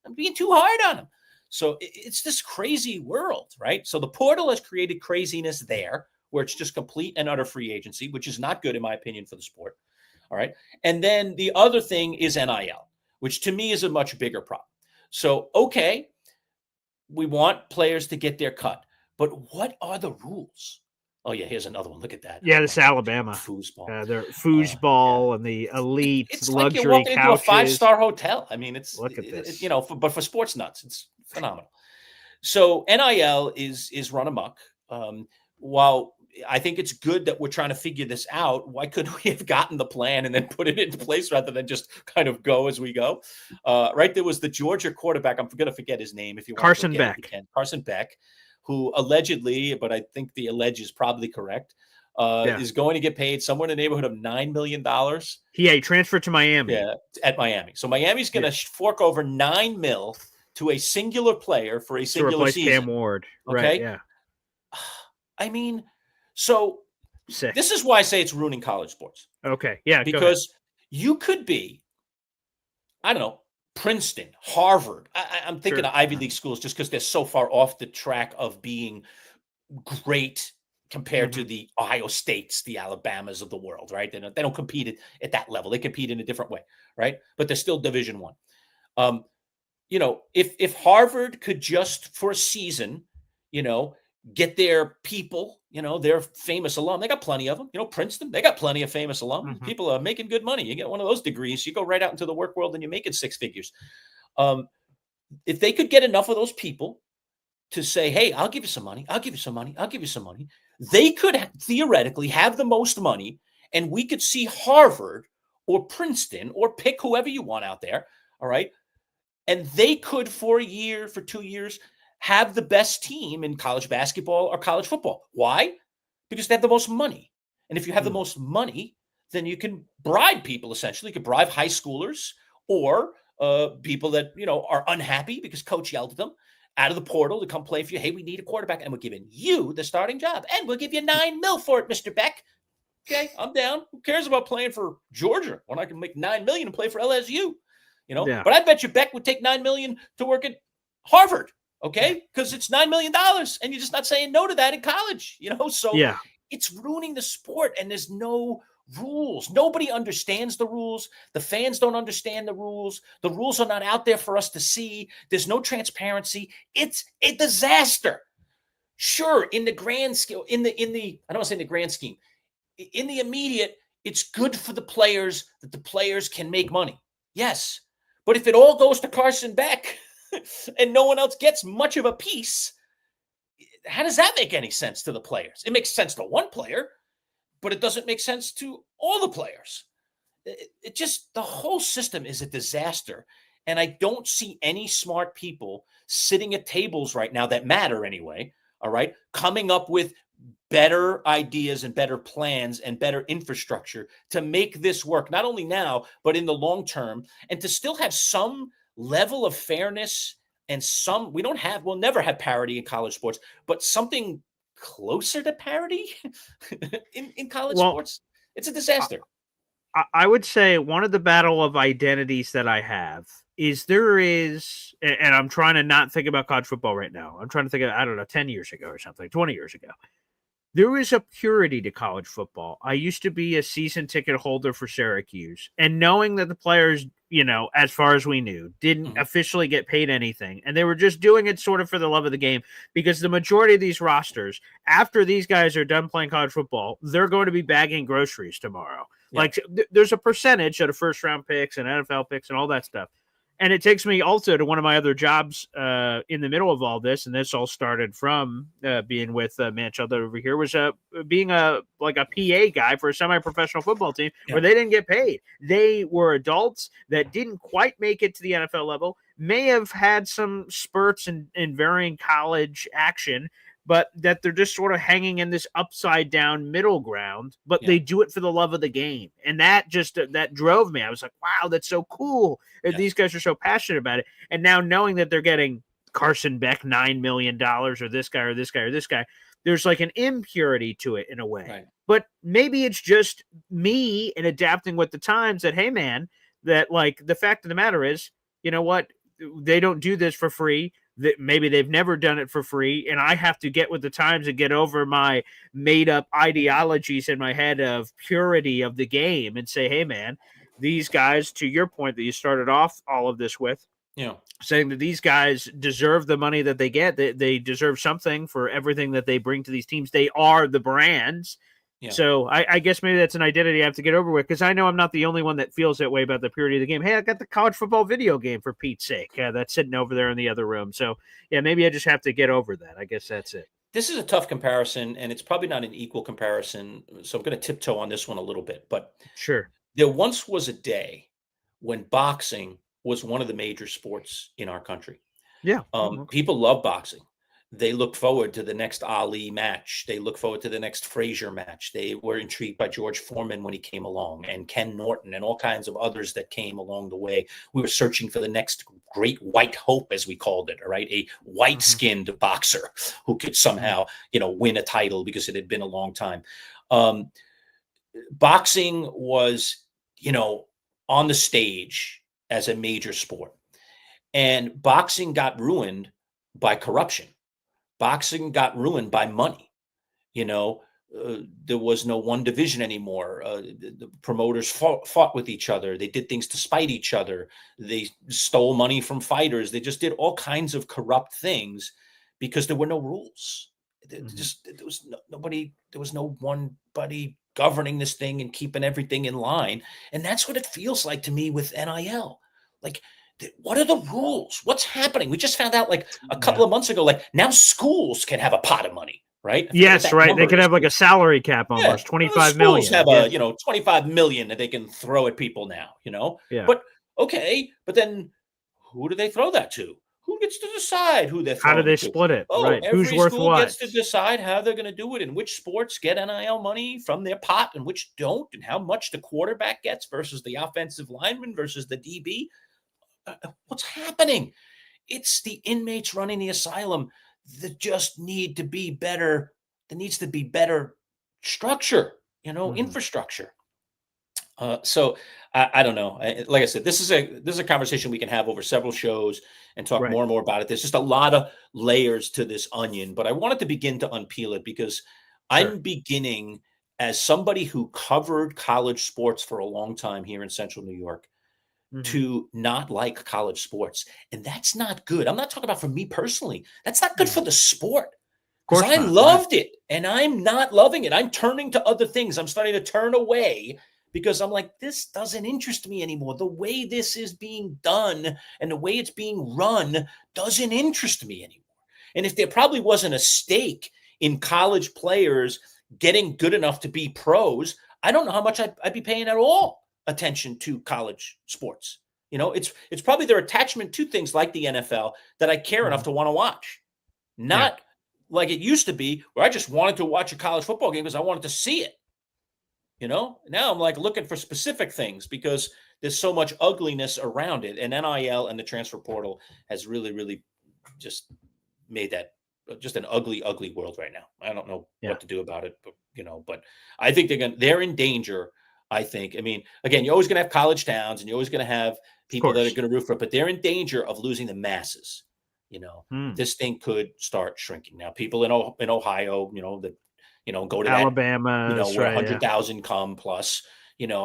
I'm being too hard on him. So it's this crazy world, right? So the portal has created craziness there where it's just complete and utter free agency, which is not good, in my opinion, for the sport. All right. And then the other thing is NIL, which to me is a much bigger problem. So, okay, we want players to get their cut, but what are the rules? Oh, yeah, here's another one. Look at that. Yeah, this is Alabama. Foosball. Their foosball and the elite it's luxury like you're walking couches. into a 5-star hotel. I mean, Look at this. but for sports nuts, it's phenomenal. So NIL is run amok. While I think it's good that we're trying to figure this out. Why couldn't we have gotten the plan and then put it into place rather than just kind of go as we go? Right. There was the Georgia quarterback. I'm going to forget his name. If you want Carson to Beck. it, you can. Carson Beck, who allegedly, but I think the alleged is probably correct, is going to get paid somewhere in the neighborhood of $9 million. He transferred to Miami. Yeah, at Miami. So Miami's going to fork over $9 million to a singular player for a singular season. Cam Ward. Okay. Right, yeah. I mean, so Sick. This is why I say it's ruining college sports. Okay. Yeah. Because you could be, I don't know, Princeton, Harvard. I'm thinking of Ivy League schools just because they're so far off the track of being great compared to the Ohio States, the Alabamas of the world, right? They don't compete at that level. They compete in a different way, right? But they're still Division I. If Harvard could just for a season, get their people, their famous alum. They got plenty of them. Princeton, they got plenty of famous alum. People are making good money. You get one of those degrees, you go right out into the work world and you're making six figures. If they could get enough of those people to say, hey, I'll give you some money. I'll give you some money. I'll give you some money. They could theoretically have the most money, and we could see Harvard or Princeton or pick whoever you want out there. All right. And they could, for a year, for 2 years, have the best team in college basketball or college football. Why? Because they have the most money. And if you have the most money, then you can bribe people, essentially. You can bribe high schoolers or people that, are unhappy because coach yelled at them out of the portal to come play for you. Hey, we need a quarterback, and we're giving you the starting job. And we'll give you $9 million for it, Mr. Beck. Okay, I'm down. Who cares about playing for Georgia when I can make $9 million and play for LSU? But I bet you Beck would take $9 million to work at Harvard. Okay, because it's $9 million, and you're just not saying no to that in college. So it's ruining the sport, and there's no rules. Nobody understands the rules. The fans don't understand the rules. The rules are not out there for us to see. There's no transparency. It's a disaster. Sure, in the grand scheme, I don't want to say in the grand scheme, in the immediate, it's good for the players that the players can make money. Yes, but if it all goes to Carson Beck and no one else gets much of a piece, how does that make any sense to the players? It makes sense to one player, but it doesn't make sense to all the players. It just, the whole system is a disaster. And I don't see any smart people sitting at tables right now that matter anyway, all right, coming up with better ideas and better plans and better infrastructure to make this work, not only now, but in the long term, and to still have some level of fairness and we'll never have parity in college sports, but something closer to parity in college sports. It's a disaster. I would say one of the battle of identities that I have is and I'm trying to not think about college football right now. I'm trying to think of, 10 years ago or something, 20 years ago. There is a purity to college football. I used to be a season ticket holder for Syracuse, and knowing that the players, as far as we knew, didn't officially get paid anything, and they were just doing it sort of for the love of the game, because the majority of these rosters, after these guys are done playing college football, they're going to be bagging groceries tomorrow. Yeah. Like, there's a percentage of the first-round picks and NFL picks and all that stuff. And it takes me also to one of my other jobs in the middle of all this, and this all started from being with Manchild over here, was being a PA guy for a semi-professional football team where they didn't get paid. They were adults that didn't quite make it to the NFL level, may have had some spurts in varying college action, but that they're just sort of hanging in this upside down middle ground, but they do it for the love of the game. And that just, that drove me. I was like, wow, that's so cool. These guys are so passionate about it. And now knowing that they're getting Carson Beck, $9 million, or this guy, or this guy, or this guy, there's like an impurity to it in a way. Right. But maybe it's just me and adapting with the times that, hey man, that like the fact of the matter is, you know what? They don't do this for free. That maybe they've never done it for free, and I have to get with the times and get over my made-up ideologies in my head of purity of the game and say, hey, man, these guys, to your point that you started off all of this with, saying that these guys deserve the money that they get. They deserve something for everything that they bring to these teams. They are the brands. Yeah. So I guess maybe that's an identity I have to get over with, because I know I'm not the only one that feels that way about the purity of the game. Hey, I got the college football video game, for Pete's sake. That's sitting over there in the other room. So, yeah, maybe I just have to get over that. I guess that's it. this is a tough comparison, and it's probably not an equal comparison. So I'm going to tiptoe on this one a little bit. But Sure. there once was a day when boxing was one of the major sports in our country. Yeah. Okay. People love boxing. They looked forward to the next Ali match. They look forward to the next Frazier match. They were intrigued by George Foreman when he came along, and Ken Norton, and all kinds of others that came along the way. We were searching for the next great white hope, as we called it, all right? A white-skinned boxer who could somehow, win a title because it had been a long time. Boxing was, on the stage as a major sport. And boxing got ruined by corruption. Boxing got ruined by money. There was no one division anymore. The promoters fought with each other. They did things to spite each other. They stole money from fighters. They just did all kinds of corrupt things because there were no rules. There was nobody. There was no one buddy governing this thing and keeping everything in line. And that's what it feels like to me with NIL. Like, what are the rules? What's happening? We just found out like a couple of months ago, like now schools can have a pot of money, right? Yes, right. They could have like a salary cap almost, 25 million. Schools have 25 million that they can throw at people now, Yeah. But okay, but then who do they throw that to? Who gets to decide who they're throwing How do they to? split it? Oh, Right. every Who's worth school what? gets to decide how they're going to do it and which sports get NIL money from their pot and which don't, and how much the quarterback gets versus the offensive lineman versus the DB. What's happening? It's the inmates running the asylum that just need to be better. There needs to be better structure, infrastructure. So I don't know. Like I said, this is a conversation we can have over several shows and talk more and more about it. There's just a lot of layers to this onion, but I wanted to begin to unpeel it because I'm beginning, as somebody who covered college sports for a long time here in Central New York, to not like college sports. And that's not good. I'm not talking about for me personally. That's not good for the sport. Because I loved it and I'm not loving it. I'm turning to other things. I'm starting to turn away because I'm like, this doesn't interest me anymore. The way this is being done and the way it's being run doesn't interest me anymore. And if there probably wasn't a stake in college players getting good enough to be pros, I don't know how much I'd be paying at all attention to college sports. It's probably their attachment to things like the NFL that I care enough to want to watch. Not like it used to be where I just wanted to watch a college football game because I wanted to see it. Now I'm like looking for specific things because there's so much ugliness around it. And NIL and the transfer portal has really, really just made that just an ugly, ugly world right now. I don't know what to do about it, but I think they're in danger. I think. I mean, again, you're always going to have college towns and you're always going to have people that are going to root for it, but they're in danger of losing the masses. This thing could start shrinking. Now, people in Ohio, go to Alabama, that, where 100,000 come plus,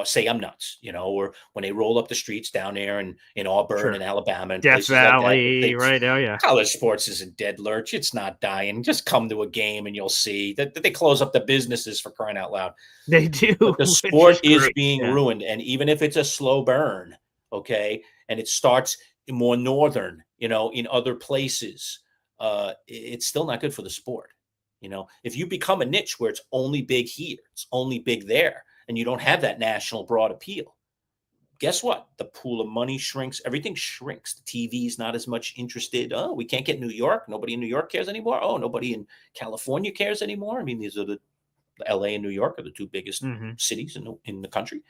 say I'm nuts, or when they roll up the streets down there in Auburn and Alabama and Death Valley, right? Oh yeah. College sports isn't dead, Lurch. It's not dying. Just come to a game and you'll see that they close up the businesses, for crying out loud. They do. But the sport is being ruined. And even if it's a slow burn, okay, and it starts more northern, in other places, it's still not good for the sport. If you become a niche where it's only big here, it's only big there, and you don't have that national broad appeal, guess what? The pool of money shrinks. Everything shrinks. The TV is not as much interested. Oh, we can't get New York. Nobody in New York cares anymore. Oh, nobody in California cares anymore. I mean, these are the LA and New York are the two biggest cities in the country.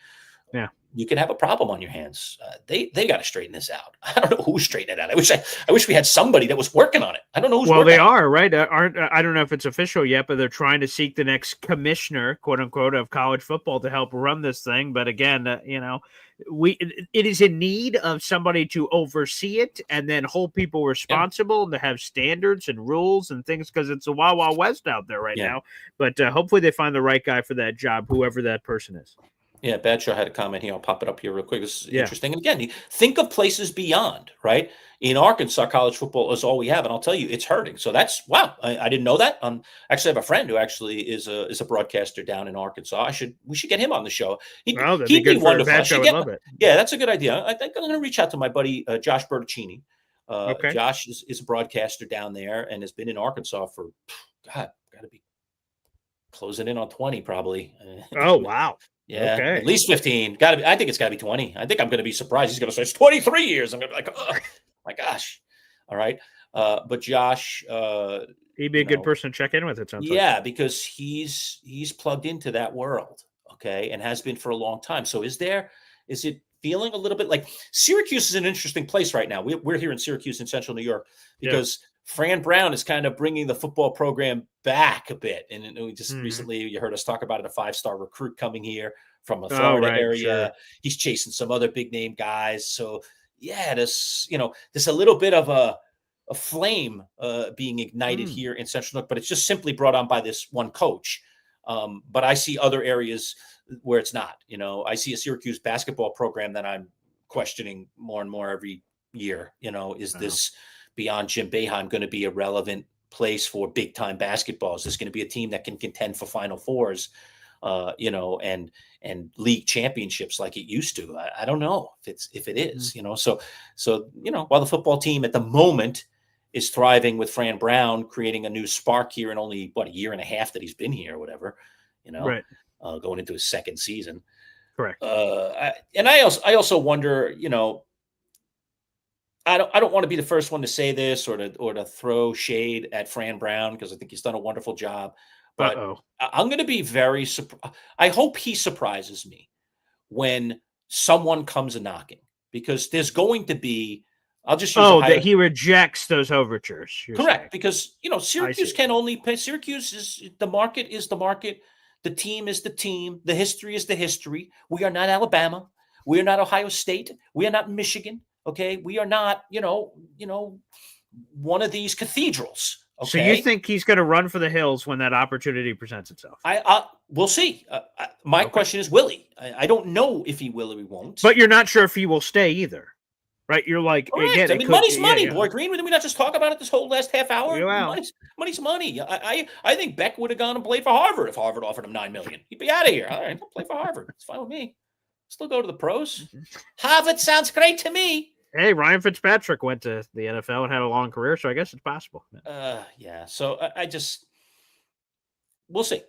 Yeah. You could have a problem on your hands. They got to straighten this out. I don't know who's straightening it out. I wish we had somebody that was working on it. I don't know who's well, working they on are, right? I don't know if it's official yet, but they're trying to seek the next commissioner, quote unquote, of college football to help run this thing. But again, it is in need of somebody to oversee it and then hold people responsible and to have standards and rules and things, because it's a wild, wild west out there right now. But hopefully they find the right guy for that job, whoever that person is. Yeah, Badshaw had a comment here. I'll pop it up here real quick. This is interesting. And again, think of places beyond, right? In Arkansas, college football is all we have. And I'll tell you, it's hurting. So that's, wow, I didn't know that. Actually, I have a friend who actually is a broadcaster down in Arkansas. We should get him on the show. He'd be wonderful. Love it. Yeah, that's a good idea. I think I'm going to reach out to my buddy, Josh Bertuccini. Okay. Josh is a broadcaster down there and has been in Arkansas for God, got to be closing in on 20 probably. Oh, wow. Yeah, Okay. at least 15. Got to be. I think it's got to be 20. I think I'm going to be surprised. He's going to say it's 23 years. I'm going to be like, oh my gosh. All right. But Josh, He'd be a good person to check in with, it sounds like. yeah, because he's plugged into that world, okay, and has been for a long time. So is it feeling a little bit like Syracuse is an interesting place right now? We're here in Syracuse in Central New York because Fran Brown is kind of bringing the football program back a bit. And we just recently, you heard us talk about it, a 5-star recruit coming here from a Florida area. Sure. He's chasing some other big name guys. So yeah, there's a little bit of a flame being ignited here in Central New York, but it's just simply brought on by this one coach. But I see other areas where it's not. I see a Syracuse basketball program that I'm questioning more and more every year. Is this beyond Jim Boeheim going to be a relevant place for big time basketball? Is this going to be a team that can contend for Final Fours, and league championships like it used to? I don't know if it is. So while the football team at the moment is thriving with Fran Brown creating a new spark here in only a year and a half that he's been here or whatever, right. Going into his second season. Correct. I also wonder, I don't want to be the first one to say this or to throw shade at Fran Brown, because I think he's done a wonderful job, but I'm going to be very surprised. I hope he surprises me when someone comes a knocking, because there's going to be, I'll just use that he rejects those overtures. Correct. Saying. Because, Syracuse can only pay. Syracuse is the market. The team is the team. The history is the history. We are not Alabama. We are not Ohio State. We are not Michigan. Okay. We are not, one of these cathedrals. Okay. So you think he's going to run for the hills when that opportunity presents itself? We'll see. My question is, will he? I don't know if he will or he won't. But you're not sure if he will stay either. Right, you're like, again, money's money, Boy Green. Did we not just talk about it this whole last half hour? Wow. Money's money. I think Beck would have gone and played for Harvard if Harvard offered him $9 million. He'd be out of here. All right, play for Harvard. It's fine with me. Still go to the pros. Harvard sounds great to me. Hey, Ryan Fitzpatrick went to the NFL and had a long career, so I guess it's possible. Yeah. So we'll see.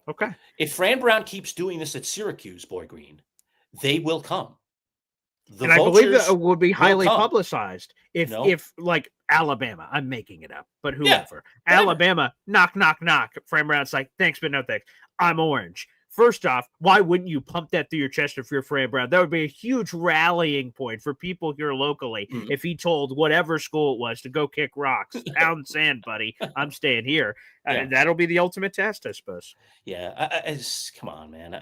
Okay. If Fran Brown keeps doing this at Syracuse, Boy Green, they will come. And I believe that it would be highly publicized if like Alabama, I'm making it up, but whoever, Alabama, knock, Fran Brown's like, thanks, but no thanks. I'm orange. First off, why wouldn't you pump that through your chest if you're Fran Brown? That would be a huge rallying point for people here locally if he told whatever school it was to go kick rocks, pound sand, buddy. I'm staying here. That'll be the ultimate test, I suppose. Yeah, come on, man.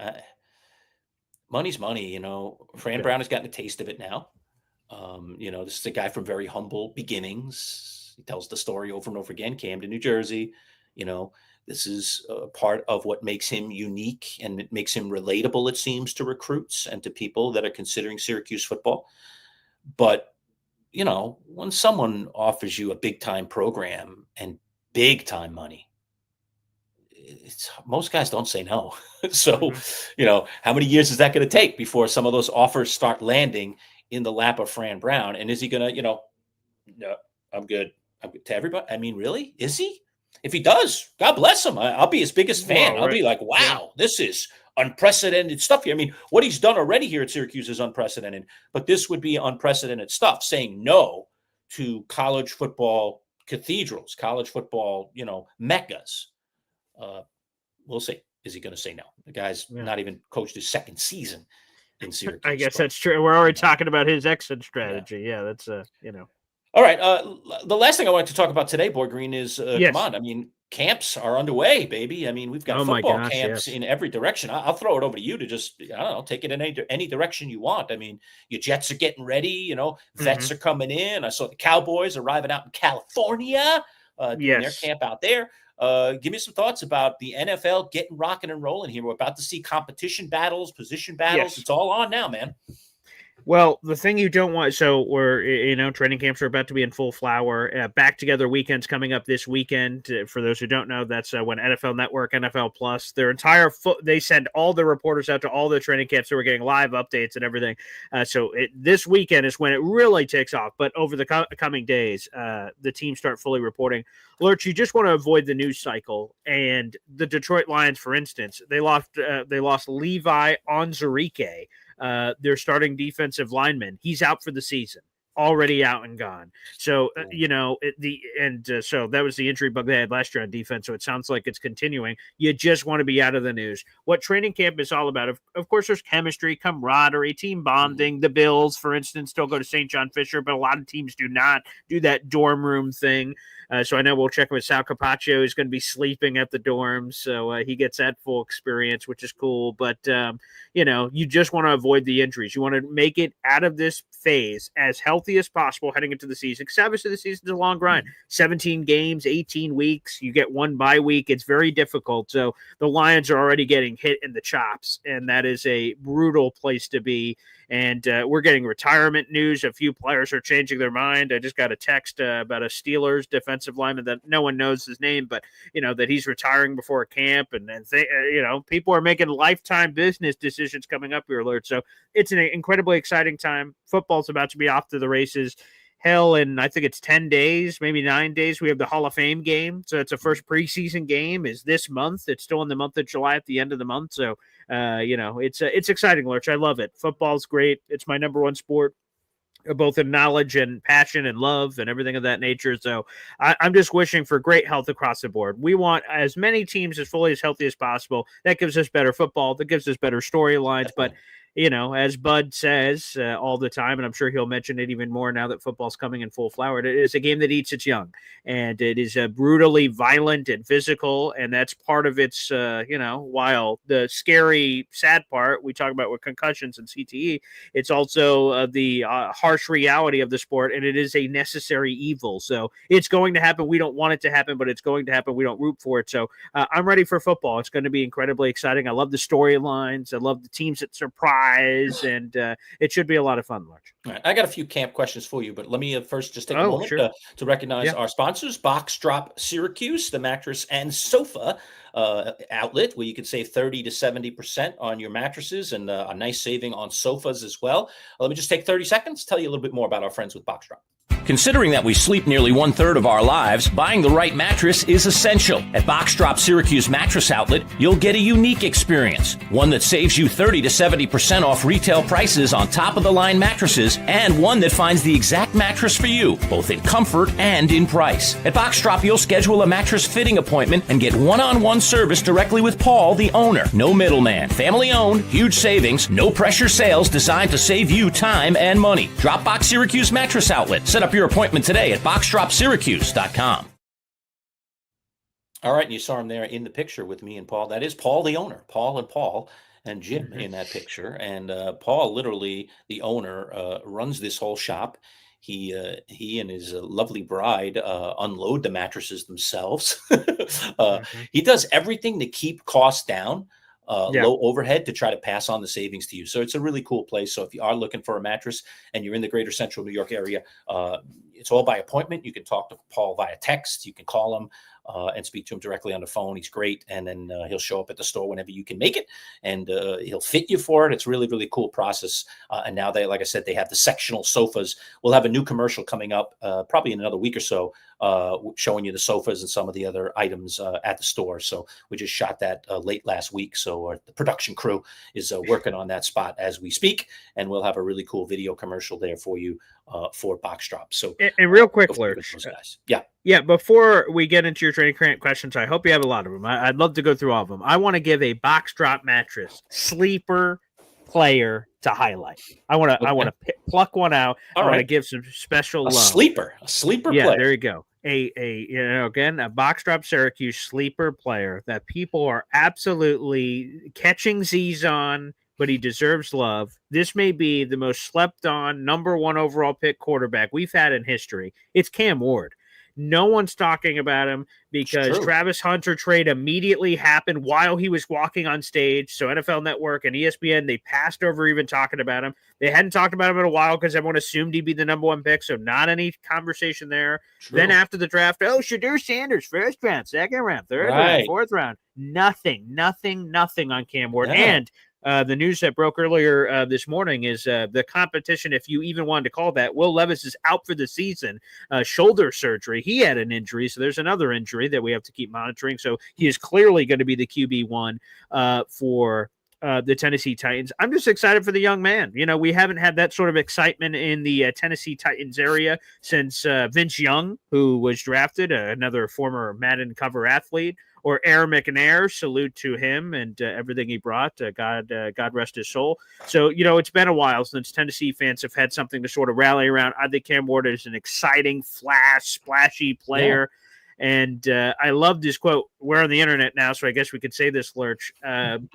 Money's money, Fran Brown has gotten a taste of it now. This is a guy from very humble beginnings. He tells the story over and over again. Came to New Jersey. This is part of what makes him unique, and it makes him relatable, it seems, to recruits and to people that are considering Syracuse football. But, when someone offers you a big time program and big time money, most guys don't say no. So, how many years is that going to take before some of those offers start landing in the lap of Fran Brown? And is he going to, no, I'm good. To everybody. I mean, really? Is he? If he does, God bless him. I'll be his biggest fan. I'll be like, wow, this is unprecedented stuff here. I mean, what he's done already here at Syracuse is unprecedented, but this would be unprecedented stuff, saying no to college football cathedrals, college football, meccas. We'll see. Is he going to say no? The guy's not even coached his second season in Syracuse. I guess that's true. We're already talking about his exit strategy. Yeah, that's All right. The last thing I wanted to talk about today, Boy Green, is come on. I mean, camps are underway, baby. I mean, we've got football camps in every direction. I'll throw it over to you to just, take it in any direction you want. I mean, your Jets are getting ready. Vets are coming in. I saw the Cowboys arriving out in California, doing their camp out there. Give me some thoughts about the NFL getting rocking and rolling here. We're about to see competition battles, position battles. It's all on now, man. Well, the thing you don't want, so training camps are about to be in full flower. Back Together weekend's coming up this weekend. For those who don't know, that's when NFL Network, NFL Plus, their entire they send all the reporters out to all the training camps, so we're getting live updates and everything. This weekend is when it really takes off. But over the coming days, the teams start fully reporting. Lerch, you just want to avoid the news cycle. And the Detroit Lions, for instance, they lost Levi Onwuzurike, their starting defensive lineman. He's out for the season, already out and gone. So, so that was the injury bug they had last year on defense. So it sounds like it's continuing. You just want to be out of the news. What training camp is all about, of course, there's chemistry, camaraderie, team bonding. The Bills, for instance, still go to St. John Fisher, but a lot of teams do not do that dorm room thing. So I know we'll check with Sal Capaccio. He's going to be sleeping at the dorms, so he gets that full experience, which is cool. But, you just want to avoid the injuries. You want to make it out of this phase as healthy as possible heading into the season. Because obviously the season's a long grind. 17 games, 18 weeks. You get one bye week. It's very difficult. So the Lions are already getting hit in the chops, and that is a brutal place to be. And we're getting retirement news. A few players are changing their mind. I just got a text about a Steelers defensive lineman that no one knows his name, but, that he's retiring before a camp. And people are making lifetime business decisions coming up here, Lerch. So it's an incredibly exciting time. Football's about to be off to the races. Hell, in I think it's 10 days, maybe 9 days, we have the Hall of Fame game. So it's the first preseason game is this month. It's still in the month of July at the end of the month. So, it's exciting, Lerch. I love it. Football's great. It's my number one sport, both in knowledge and passion and love and everything of that nature. So I'm just wishing for great health across the board. We want as many teams as fully as healthy as possible. That gives us better football. That gives us better storylines. But as Bud says all the time, and I'm sure he'll mention it even more now that football's coming in full flower, it is a game that eats its young, and it is brutally violent and physical, and that's part of its, while the scary, sad part we talk about with concussions and CTE, it's also the harsh reality of the sport, and it is a necessary evil. So it's going to happen. We don't want it to happen, but it's going to happen. We don't root for it. So I'm ready for football. It's going to be incredibly exciting. I love the storylines. I love the teams that surprise. And it should be a lot of fun, Lerch. All right, I got a few camp questions for you, but let me first just take a moment to recognize our sponsors, Box Drop Syracuse, the mattress and sofa outlet, where you can save 30 to 70% on your mattresses and a nice saving on sofas as well. Let me just take 30 seconds, tell you a little bit more about our friends with Box Drop. Considering that we sleep nearly 1/3 of our lives, buying the right mattress is essential. At Box Drop Syracuse Mattress Outlet, you'll get a unique experience. One that saves you 30 to 70% off retail prices on top-of-the-line mattresses, and one that finds the exact mattress for you, both in comfort and in price. At Box Drop, you'll schedule a mattress fitting appointment and get one-on-one service directly with Paul, the owner. No middleman. Family-owned, huge savings, no-pressure sales designed to save you time and money. Dropbox Syracuse Mattress Outlet. Set up your appointment today at boxdropsyracuse.com. All right, and you saw him there in the picture with me and Paul. That is Paul, the owner. Paul and Jim in that picture. And Paul, literally the owner, runs this whole shop. He and his lovely bride unload the mattresses themselves. He does everything to keep costs down. Low overhead to try to pass on the savings to you. So it's a really cool place. So if you are looking for a mattress and you're in the greater central New York area, it's all by appointment. You can talk to Paul via text. You can call him and speak to him directly on the phone. He's great. And then he'll show up at the store whenever you can make it, and he'll fit you for it. It's really, really cool process. And now they, like I said, they have the sectional sofas. We'll have a new commercial coming up probably in another week or so, showing you the sofas and some of the other items at the store. So we just shot that late last week. So the production crew is working on that spot as we speak, and we'll have a really cool video commercial there for you for Box Drop. So and real quick, Lerch, yeah, before we get into your training camp questions, I hope you have a lot of them. I'd love to go through all of them. I want to give a Box Drop mattress sleeper player to highlight. I want to pluck one out. I want to give some special love. Sleeper yeah, player. There you go. A Box Drop Syracuse sleeper player that people are absolutely catching Z's on, but he deserves love. This may be the most slept on number one overall pick quarterback we've had in history. It's Cam Ward. No one's talking about him because Travis Hunter trade immediately happened while he was walking on stage. So NFL Network and ESPN, they passed over even talking about him. They hadn't talked about him in a while because everyone assumed he'd be the number 1 pick. So not any conversation there. Then after the draft, Shadur Sanders, first round, second round, third round, fourth round. Nothing on Cam Ward. And the news that broke earlier this morning is the competition, if you even wanted to call that, Will Levis is out for the season, shoulder surgery. He had an injury, so there's another injury that we have to keep monitoring. So he is clearly going to be the QB1 for the Tennessee Titans. I'm just excited for the young man. We haven't had that sort of excitement in the Tennessee Titans area since Vince Young, who was drafted, another former Madden cover athlete, or Aaron McNair. Salute to him and everything he brought. God rest his soul. So, it's been a while since Tennessee fans have had something to sort of rally around. I think Cam Ward is an exciting, splashy player. Yeah. And I love this quote. We're on the internet now, so I guess we could say this, Lerch.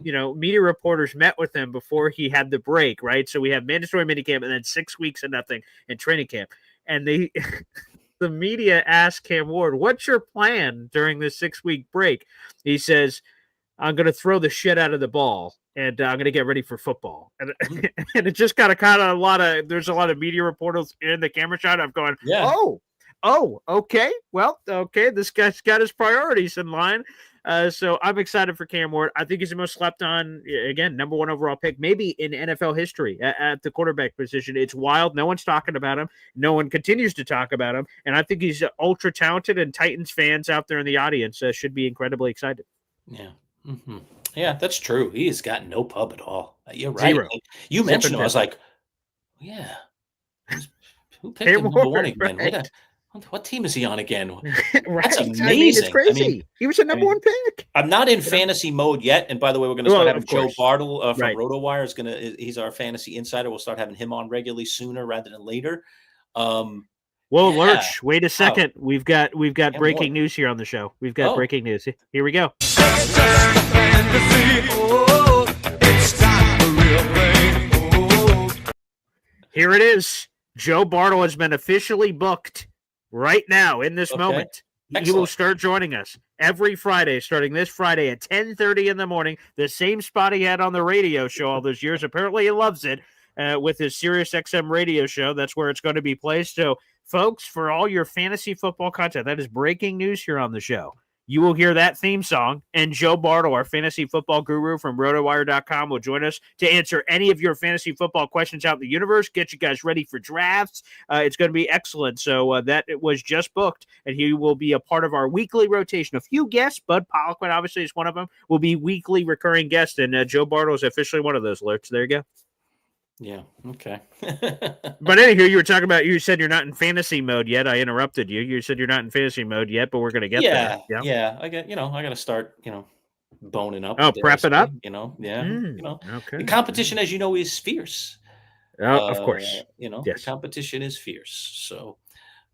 Media reporters met with him before he had the break, right? So we have mandatory minicamp and then 6 weeks of nothing in training camp. And they the media asked Cam Ward, what's your plan during this 6-week break? He says, I'm going to throw the shit out of the ball and I'm going to get ready for football. And it just got there's a lot of media reporters in the camera shot. I'm going, okay. Well, okay. This guy's got his priorities in line. So I'm excited for Cam Ward. I think he's the most slept on, again, number 1 overall pick, maybe in NFL history at the quarterback position. It's wild. No one's talking about him. No one continues to talk about him. And I think he's ultra talented, and Titans fans out there in the audience should be incredibly excited. Yeah. Mm-hmm. Yeah, that's true. He has got no pub at all. You're right. Zero. You mentioned him. I was like, yeah. Who picked him number 1 again? Right. What team is he on again? Right. That's amazing. It's crazy. He was a number 1 pick. I'm not in fantasy mode yet. And by the way, we're going to start having Joe Bartle from RotoWire. He's our fantasy insider. We'll start having him on regularly sooner rather than later. Lerch, wait a second. We've got breaking news here on the show. We've got breaking news. Here we go. Here it is. Joe Bartle has been officially booked right now in this moment. Excellent. He will start joining us every Friday, starting this Friday at 10:30 in the morning. The same spot he had on the radio show all those years. Apparently he loves it with his Sirius XM radio show. That's where it's going to be placed. So, folks, for all your fantasy football content, that is breaking news here on the show. You will hear that theme song, and Joe Bartle, our fantasy football guru from rotowire.com, will join us to answer any of your fantasy football questions out in the universe, get you guys ready for drafts. It's going to be excellent. So that it was just booked, and he will be a part of our weekly rotation. A few guests, Bud Poliquin obviously is one of them, will be weekly recurring guests, and Joe Bartle is officially one of those, Lerch. There you go. Yeah. Okay. But anywho, you were talking about, you said you're not in fantasy mode yet. I interrupted you. You said you're not in fantasy mode yet, but we're going to get there. Yeah. I got to start, boning up. Prep it up. Okay. The competition, as you know, is fierce. Of course. The competition is fierce. So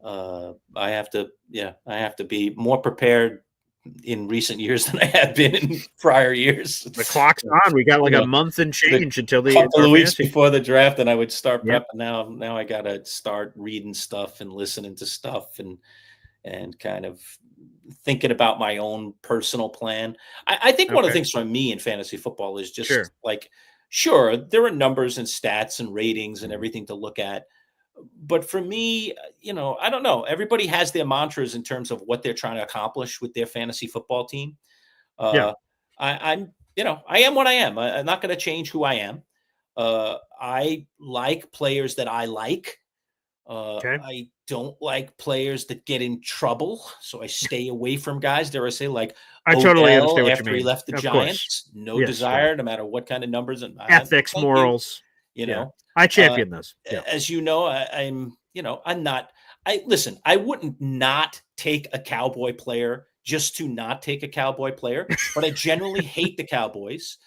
I have to be more prepared in recent years than I have been in prior years. The clock's on. We got a month and change until the couple of weeks before the draft, and I would start prepping. Now I got to start reading stuff and listening to stuff and kind of thinking about my own personal plan. I think one of the things for me in fantasy football is just sure, there are numbers and stats and ratings and everything to look at. But for me, I don't know. Everybody has their mantras in terms of what they're trying to accomplish with their fantasy football team. I am what I am. I'm not going to change who I am. I like players that I like. I don't like players that get in trouble, so I stay away from guys. Dare I say, like I totally understand what after you mean. He left the Giants, no desire, no matter what kind of numbers and ethics, morals. I champion those. As you know, I'm not. I wouldn't not take a Cowboy player just to not take a Cowboy player, but I generally hate the Cowboys,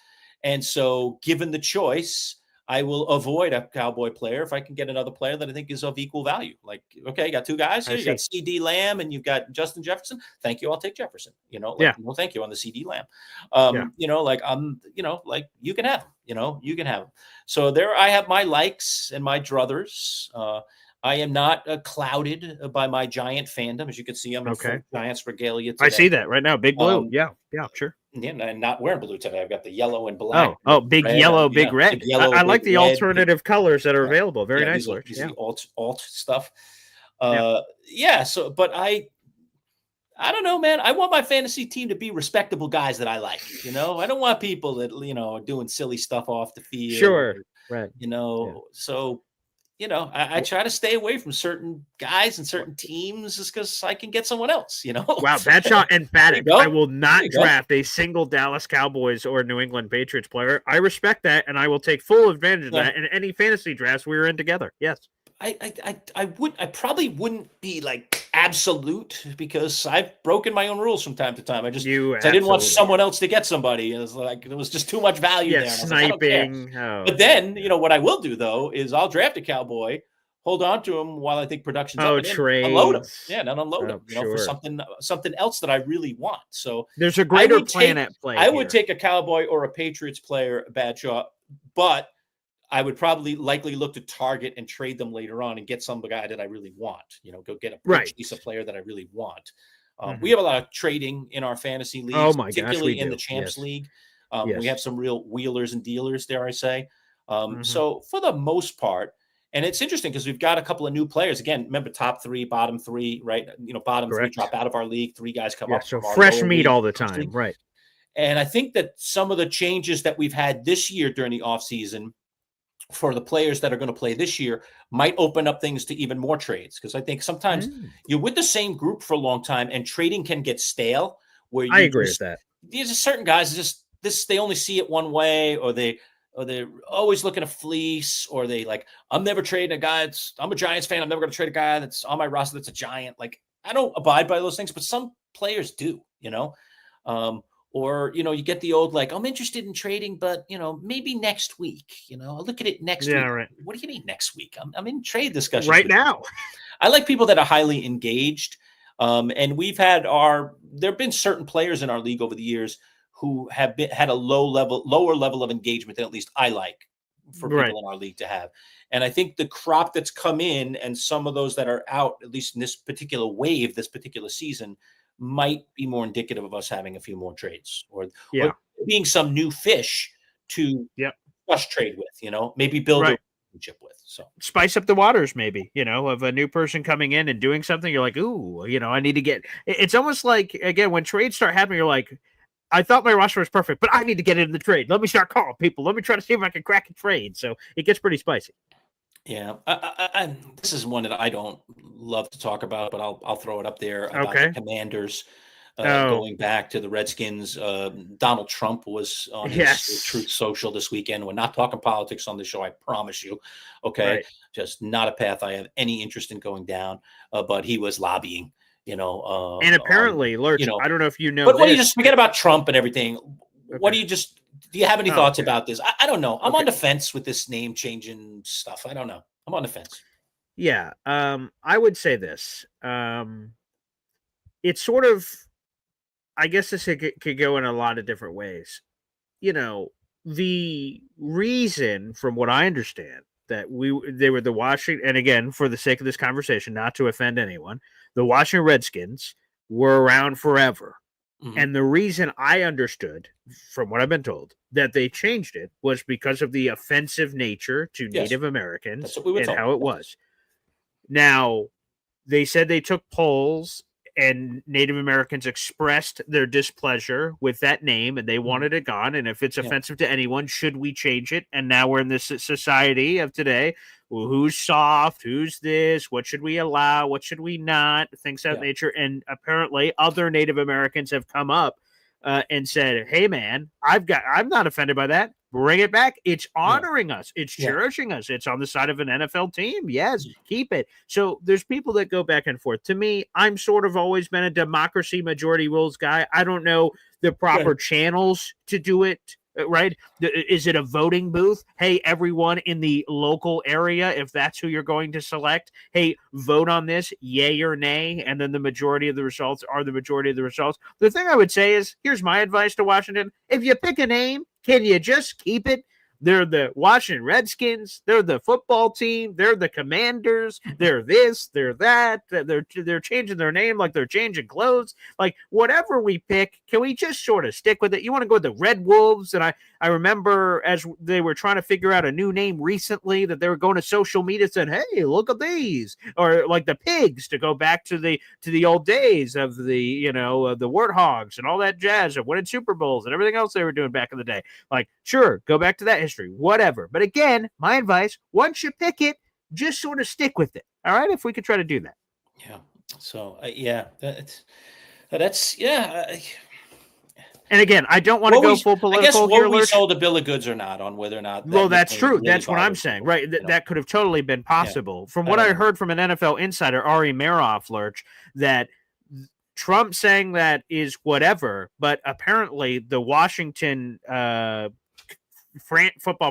and so given the choice, I will avoid a Cowboy player if I can get another player that I think is of equal value. Like, okay, you got 2 guys here. You got CD Lamb and you've got Justin Jefferson. Thank you. I'll take Jefferson. No, thank you on the CD Lamb. You can have him. You can have him. So there, I have my likes and my druthers. I am not clouded by my Giant fandom. As you can see, I'm in full Giants regalia today. I see that right now. Big blue. Yeah, sure. Yeah, and not wearing blue today. I've got the yellow and black. Oh, big red, yellow, big red. Big yellow, I big like the red, alternative colors that are available. Very nice, Lerch. These are the alt stuff. So, but I don't know, man. I want my fantasy team to be respectable guys that I like. I don't want people that are doing silly stuff off the field. Sure, right. So. I try to stay away from certain guys and certain teams just because I can get someone else, Wow, bad shot emphatic. I will not draft a single Dallas Cowboys or New England Patriots player. I respect that, and I will take full advantage of that in any fantasy drafts we are in together. Yes. I probably wouldn't be like absolute because I've broken my own rules from time to time. I didn't want someone else to get somebody. It was like there was just too much value there. Sniping. But then what I will do though is I'll draft a Cowboy, hold on to him while I think production's up, and then unload him. Yeah, and then unload him. For something else that I really want. So there's a greater plan at play. I would take a Cowboy or a Patriots player, bad shot, but I would probably likely look to target and trade them later on and get some guy that I really want. Go get a piece of player that I really want. We have a lot of trading in our fantasy leagues, particularly in the Champs League. We have some real wheelers and dealers, dare I say. So for the most part, and it's interesting because we've got a couple of new players. Again, remember top 3, bottom 3, right? Bottom 3 drop out of our league. 3 guys come up. So fresh meat all the time, right? And I think that some of the changes that we've had this year during the offseason for the players that are going to play this year might open up things to even more trades. Because I think sometimes you're with the same group for a long time and trading can get stale. I agree with that. There's just certain guys they only see it one way, or they're always looking to fleece, or I'm never trading a guy I'm a Giants fan. I'm never going to trade a guy that's on my roster that's a Giant. Like, I don't abide by those things, but some players do, or, you get the old, I'm interested in trading, but, maybe next week, I'll look at it next week. Right. What do you mean next week? I'm in trade discussions right now. I like people that are highly engaged. And we've had there have been certain players in our league over the years who have had a lower level of engagement than at least I like for people in our league to have. And I think the crop that's come in and some of those that are out, at least in this particular wave, this particular season, might be more indicative of us having a few more trades or being some new fish to flush trade with, maybe build a relationship with. So spice up the waters, maybe, of a new person coming in and doing something. You're like, ooh, I need to get. It's almost like, again, when trades start happening, you're like, I thought my roster was perfect, but I need to get into the trade. Let me start calling people. Let me try to see if I can crack a trade. So it gets pretty spicy. Yeah, this is one that I don't love to talk about, but I'll throw it up there about the Commanders going back to the Redskins. Donald Trump was on his Truth Social this weekend. We're not talking politics on the show, I promise you. Okay, just not a path I have any interest in going down. But he was lobbying, and apparently, Lerch, I don't know if you know, but when you just forget about Trump and everything, what do you just? Do you have any thoughts about this? I don't know. I'm on the fence with this name changing stuff. I don't know. I'm on the fence. Yeah. I would say this. It's sort of, I guess this could go in a lot of different ways. The reason, from what I understand, that they were the Washington, and again, for the sake of this conversation, not to offend anyone, the Washington Redskins were around forever. Mm-hmm. And the reason I understood, from what I've been told, that they changed it was because of the offensive nature to Native Americans and how it was. Now, they said they took polls and Native Americans expressed their displeasure with that name and they wanted it gone. And if it's offensive to anyone, should we change it? And now we're in this society of today. Well, who's soft? Who's this? What should we allow? What should we not? Things of that nature. And apparently other Native Americans have come up and said, hey, man, I'm not offended by that. Bring it back. It's honoring us. It's cherishing us. It's on the side of an NFL team. Yes, keep it. So there's people that go back and forth. To me, I'm sort of always been a democracy majority rules guy. I don't know the proper channels to do it. Right? Is it a voting booth? Hey, everyone in the local area, if that's who you're going to select, hey, vote on this, yay or nay, and then the majority of the results are the majority of the results. The thing I would say is, here's my advice to Washington. If you pick a name, can you just keep it? They're the Washington Redskins. They're the football team. They're the Commanders. They're this. They're that. They're changing their name like they're changing clothes. Like whatever we pick, can we just sort of stick with it? You want to go with the Red Wolves? And I remember as they were trying to figure out a new name recently that they were going to social media saying, "Hey, look at these," or like the Pigs to go back to the old days of the the Warthogs and all that jazz of winning Super Bowls and everything else they were doing back in the day. Like, sure, go back to that history, whatever. But again, my advice: once you pick it, just sort of stick with it. All right, if we could try to do that. Yeah. So that's yeah. And again, I don't want to go full political. I guess here, we Lurch. sold a bill of goods or not on whether or not. Well, that's true. Really That's what I'm saying. Right. That could have totally been possible. From what I heard from an NFL insider, Ari Meroff, Lurch, that Trump saying that is whatever, but apparently the Washington football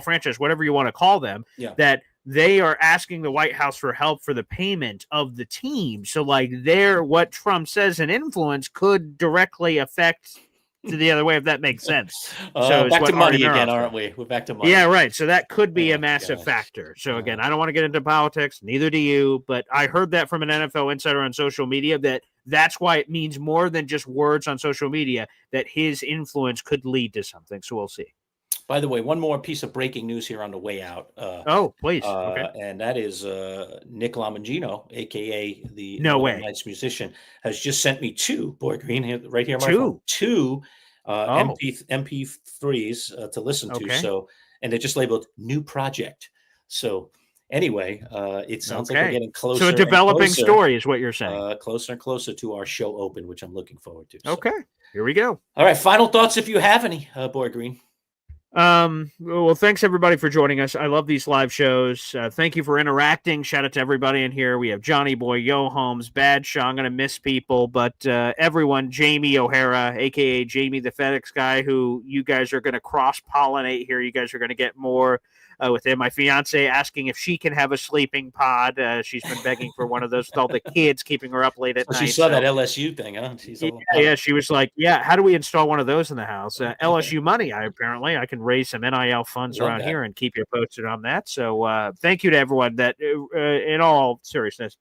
franchise, whatever you want to call them, that they are asking the White House for help for the payment of the team. So, like, what Trump says in influence could directly affect to the other way, if that makes sense. So back to money again, aren't we? We're back to money. Yeah, right. So that could be a massive factor. So again, I don't want to get into politics, neither do you, but I heard that from an NFL insider on social media that's why it means more than just words on social media, that his influence could lead to something. So we'll see. By the way, one more piece of breaking news here on the way out. Please. Okay. And that is Nick Lamangino, a.k.a. the Nights musician, has just sent me two, Boy Green, right here on my phone, two MP3s to listen to. So, and they're just labeled New Project. So anyway, it sounds like we're getting closer. So a developing story is what you're saying. Closer and closer to our show open, which I'm looking forward to. So. Okay, here we go. All right, final thoughts if you have any, Boy Green. Well, thanks everybody for joining us. I love these live shows. Thank you for interacting. Shout out to everybody in here. We have Johnny Boy, Yo Holmes, Badshaw. I'm going to miss people, but everyone, Jamie O'Hara, aka Jamie the FedEx guy, who you guys are going to cross-pollinate here. You guys are going to get more with him. My fiance asking if she can have a sleeping pod. She's been begging for one of those with all the kids, keeping her up late at night. She saw that LSU thing, huh? She was like, how do we install one of those in the house? LSU money, I can raise some NIL funds around here and keep you posted on that. So thank you to everyone that, in all seriousness,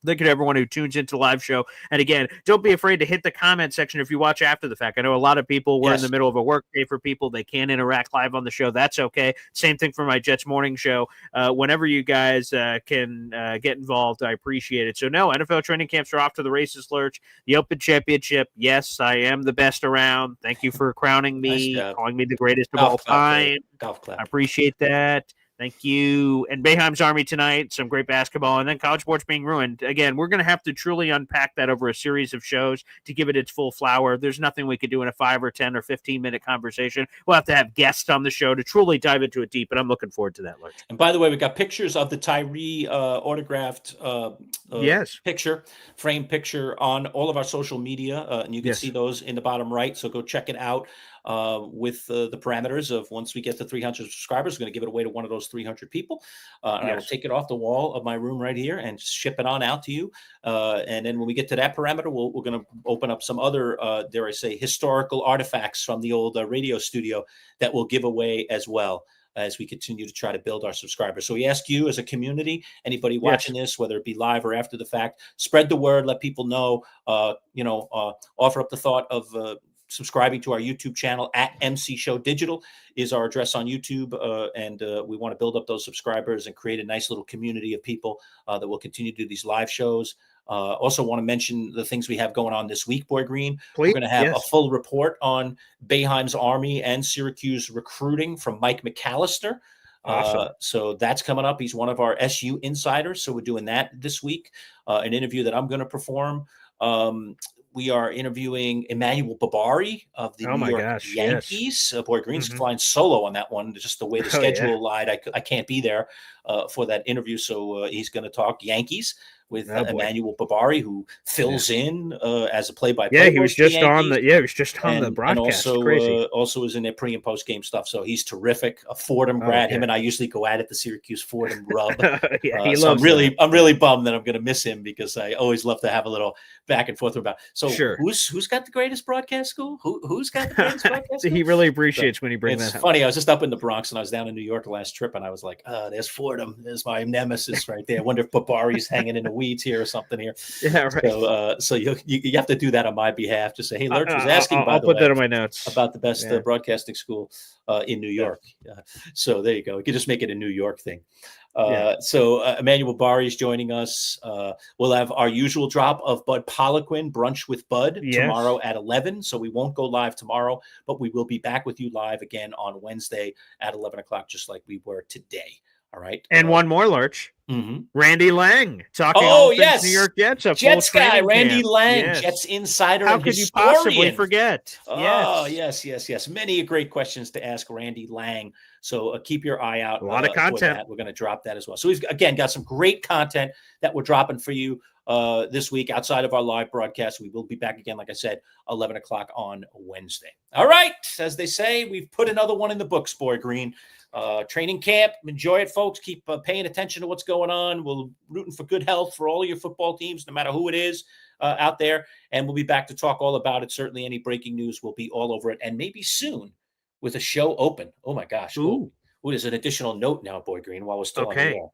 thank you to everyone who tunes into the live show. And again, don't be afraid to hit the comment section if you watch after the fact. I know a lot of people were in the middle of a work day for people. They can't interact live on the show. That's okay. Same thing for my Jets morning show. Whenever you guys can get involved, I appreciate it. So NFL training camps are off to the races, Lurch. The Open Championship. Yes, I am the best around. Thank you for crowning me, calling me the greatest of all time. Golf clap. I appreciate that. Thank you. And Boeheim's Army tonight, some great basketball, and then college sports being ruined. Again, we're going to have to truly unpack that over a series of shows to give it its full flower. There's nothing we could do in a 5 or 10 or 15-minute conversation. We'll have to have guests on the show to truly dive into it deep, and I'm looking forward to that, Lurch. And by the way, we got pictures of the Tyree autographed frame picture on all of our social media, and you can see those in the bottom right, so go check it out. With the parameters of once we get to 300 subscribers, we're going to give it away to one of those 300 people. And I will take it off the wall of my room right here and ship it on out to you. And then when we get to that parameter, we're going to open up some other, dare I say, historical artifacts from the old radio studio that we'll give away as well as we continue to try to build our subscribers. So we ask you as a community, anybody watching this, whether it be live or after the fact, spread the word, let people know, offer up the thought of subscribing to our YouTube channel at MC Show Digital is our address on YouTube. And we want to build up those subscribers and create a nice little community of people that will continue to do these live shows. Also want to mention the things we have going on this week, Boy Green. Please, we're going to have a full report on Boeheim's Army and Syracuse recruiting from Mike McAllister. Awesome. So that's coming up. He's one of our SU insiders. So we're doing that this week, an interview that I'm going to perform. We are interviewing Emmanuel Babari of the New York Yankees. Boy Green's flying solo on that one. Just the way the schedule lied, I can't be there for that interview. So he's going to talk Yankees with Oh, boy. Emmanuel Babari, who fills in as a play-by-play. Yeah, he was voice for just on Yankees. the. Yeah, he was just on the And broadcast. also, Crazy. also is in their pre and post game stuff. So he's terrific. A Fordham Oh, grad. yeah. Him and I usually go at it, the Syracuse Fordham rub. Yeah, he So loves that. I'm really bummed that I'm going to miss him because I always love to have a little back and forth about. So Sure. who's got the greatest broadcast school? Who's got the greatest broadcast school? He really appreciates when you bring It's that up. funny. I was just up in the Bronx and I was down in New York the last trip, and I was like, there's Fordham. There's my nemesis right there. I wonder if Babari's hanging in the weeds here or something here. Yeah, right. So you have to do that on my behalf. Just say, hey, Lerch was asking, I'll by the put way, that on my notes. about the best Yeah. broadcasting school in New York. So there you go. You can just make it a New York thing. So Emmanuel Babari is joining us. We'll have our usual drop of Bud Poliquin, Brunch with Bud, tomorrow at 11. So we won't go live tomorrow, but we will be back with you live again on Wednesday at 11 o'clock, just like we were today. All right. And one more, Lurch. Mm-hmm. Randy Lang talking all things New York Jets. Jets guy, Randy camp. Lang, Yes. Jets insider. How and could you historian. possibly forget? Oh, yes. Many great questions to ask Randy Lang. So keep your eye out. A lot of content. For that. We're going to drop that as well. So we've, again, got some great content that we're dropping for you this week outside of our live broadcast. We will be back again, like I said, 11 o'clock on Wednesday. All right. As they say, we've put another one in the books, Boy Green. Training camp. Enjoy it, folks. Keep paying attention to what's going on. We're rooting for good health for all of your football teams, no matter who it is out there. And we'll be back to talk all about it. Certainly any breaking news will be all over it. And maybe soon with a show open. Oh, my gosh. Ooh, there's an additional note now, Boy Green, while we're still on the air.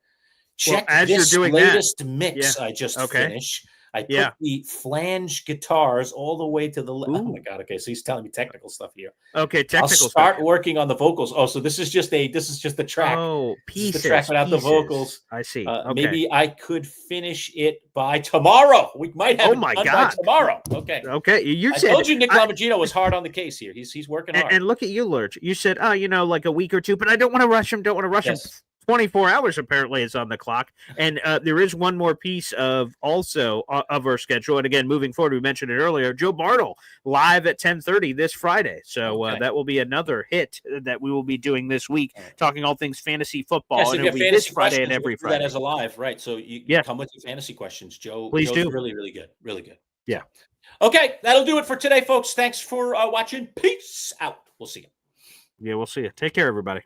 Check as this you're doing latest mix I just finished. I put the flange guitars all the way to the left. Oh my God. Okay. So he's telling me technical stuff here. Okay. I'll start working on the vocals. Oh, so this is just the track. Oh, pieces. The track without the vocals. I see. Maybe I could finish it by tomorrow. We might have it done by tomorrow. Okay. Okay. I told you Nick Lamagino was hard on the case here. He's working hard. And look at you, Lurch. You said, like a week or two, but I don't want to rush him. 24 hours apparently is on the clock. And there is one more piece of our schedule. And again, moving forward, we mentioned it earlier, Joe Bartle live at 10:30 this Friday. So that will be another hit that we will be doing this week, talking all things fantasy football. So and it'll be this Friday and every Friday. That as a live, right? So you come with your fantasy questions. Joe's really, really good. Really good. Yeah. Okay. That'll do it for today, folks. Thanks for watching. Peace out. We'll see you. Yeah, we'll see you. Take care, everybody.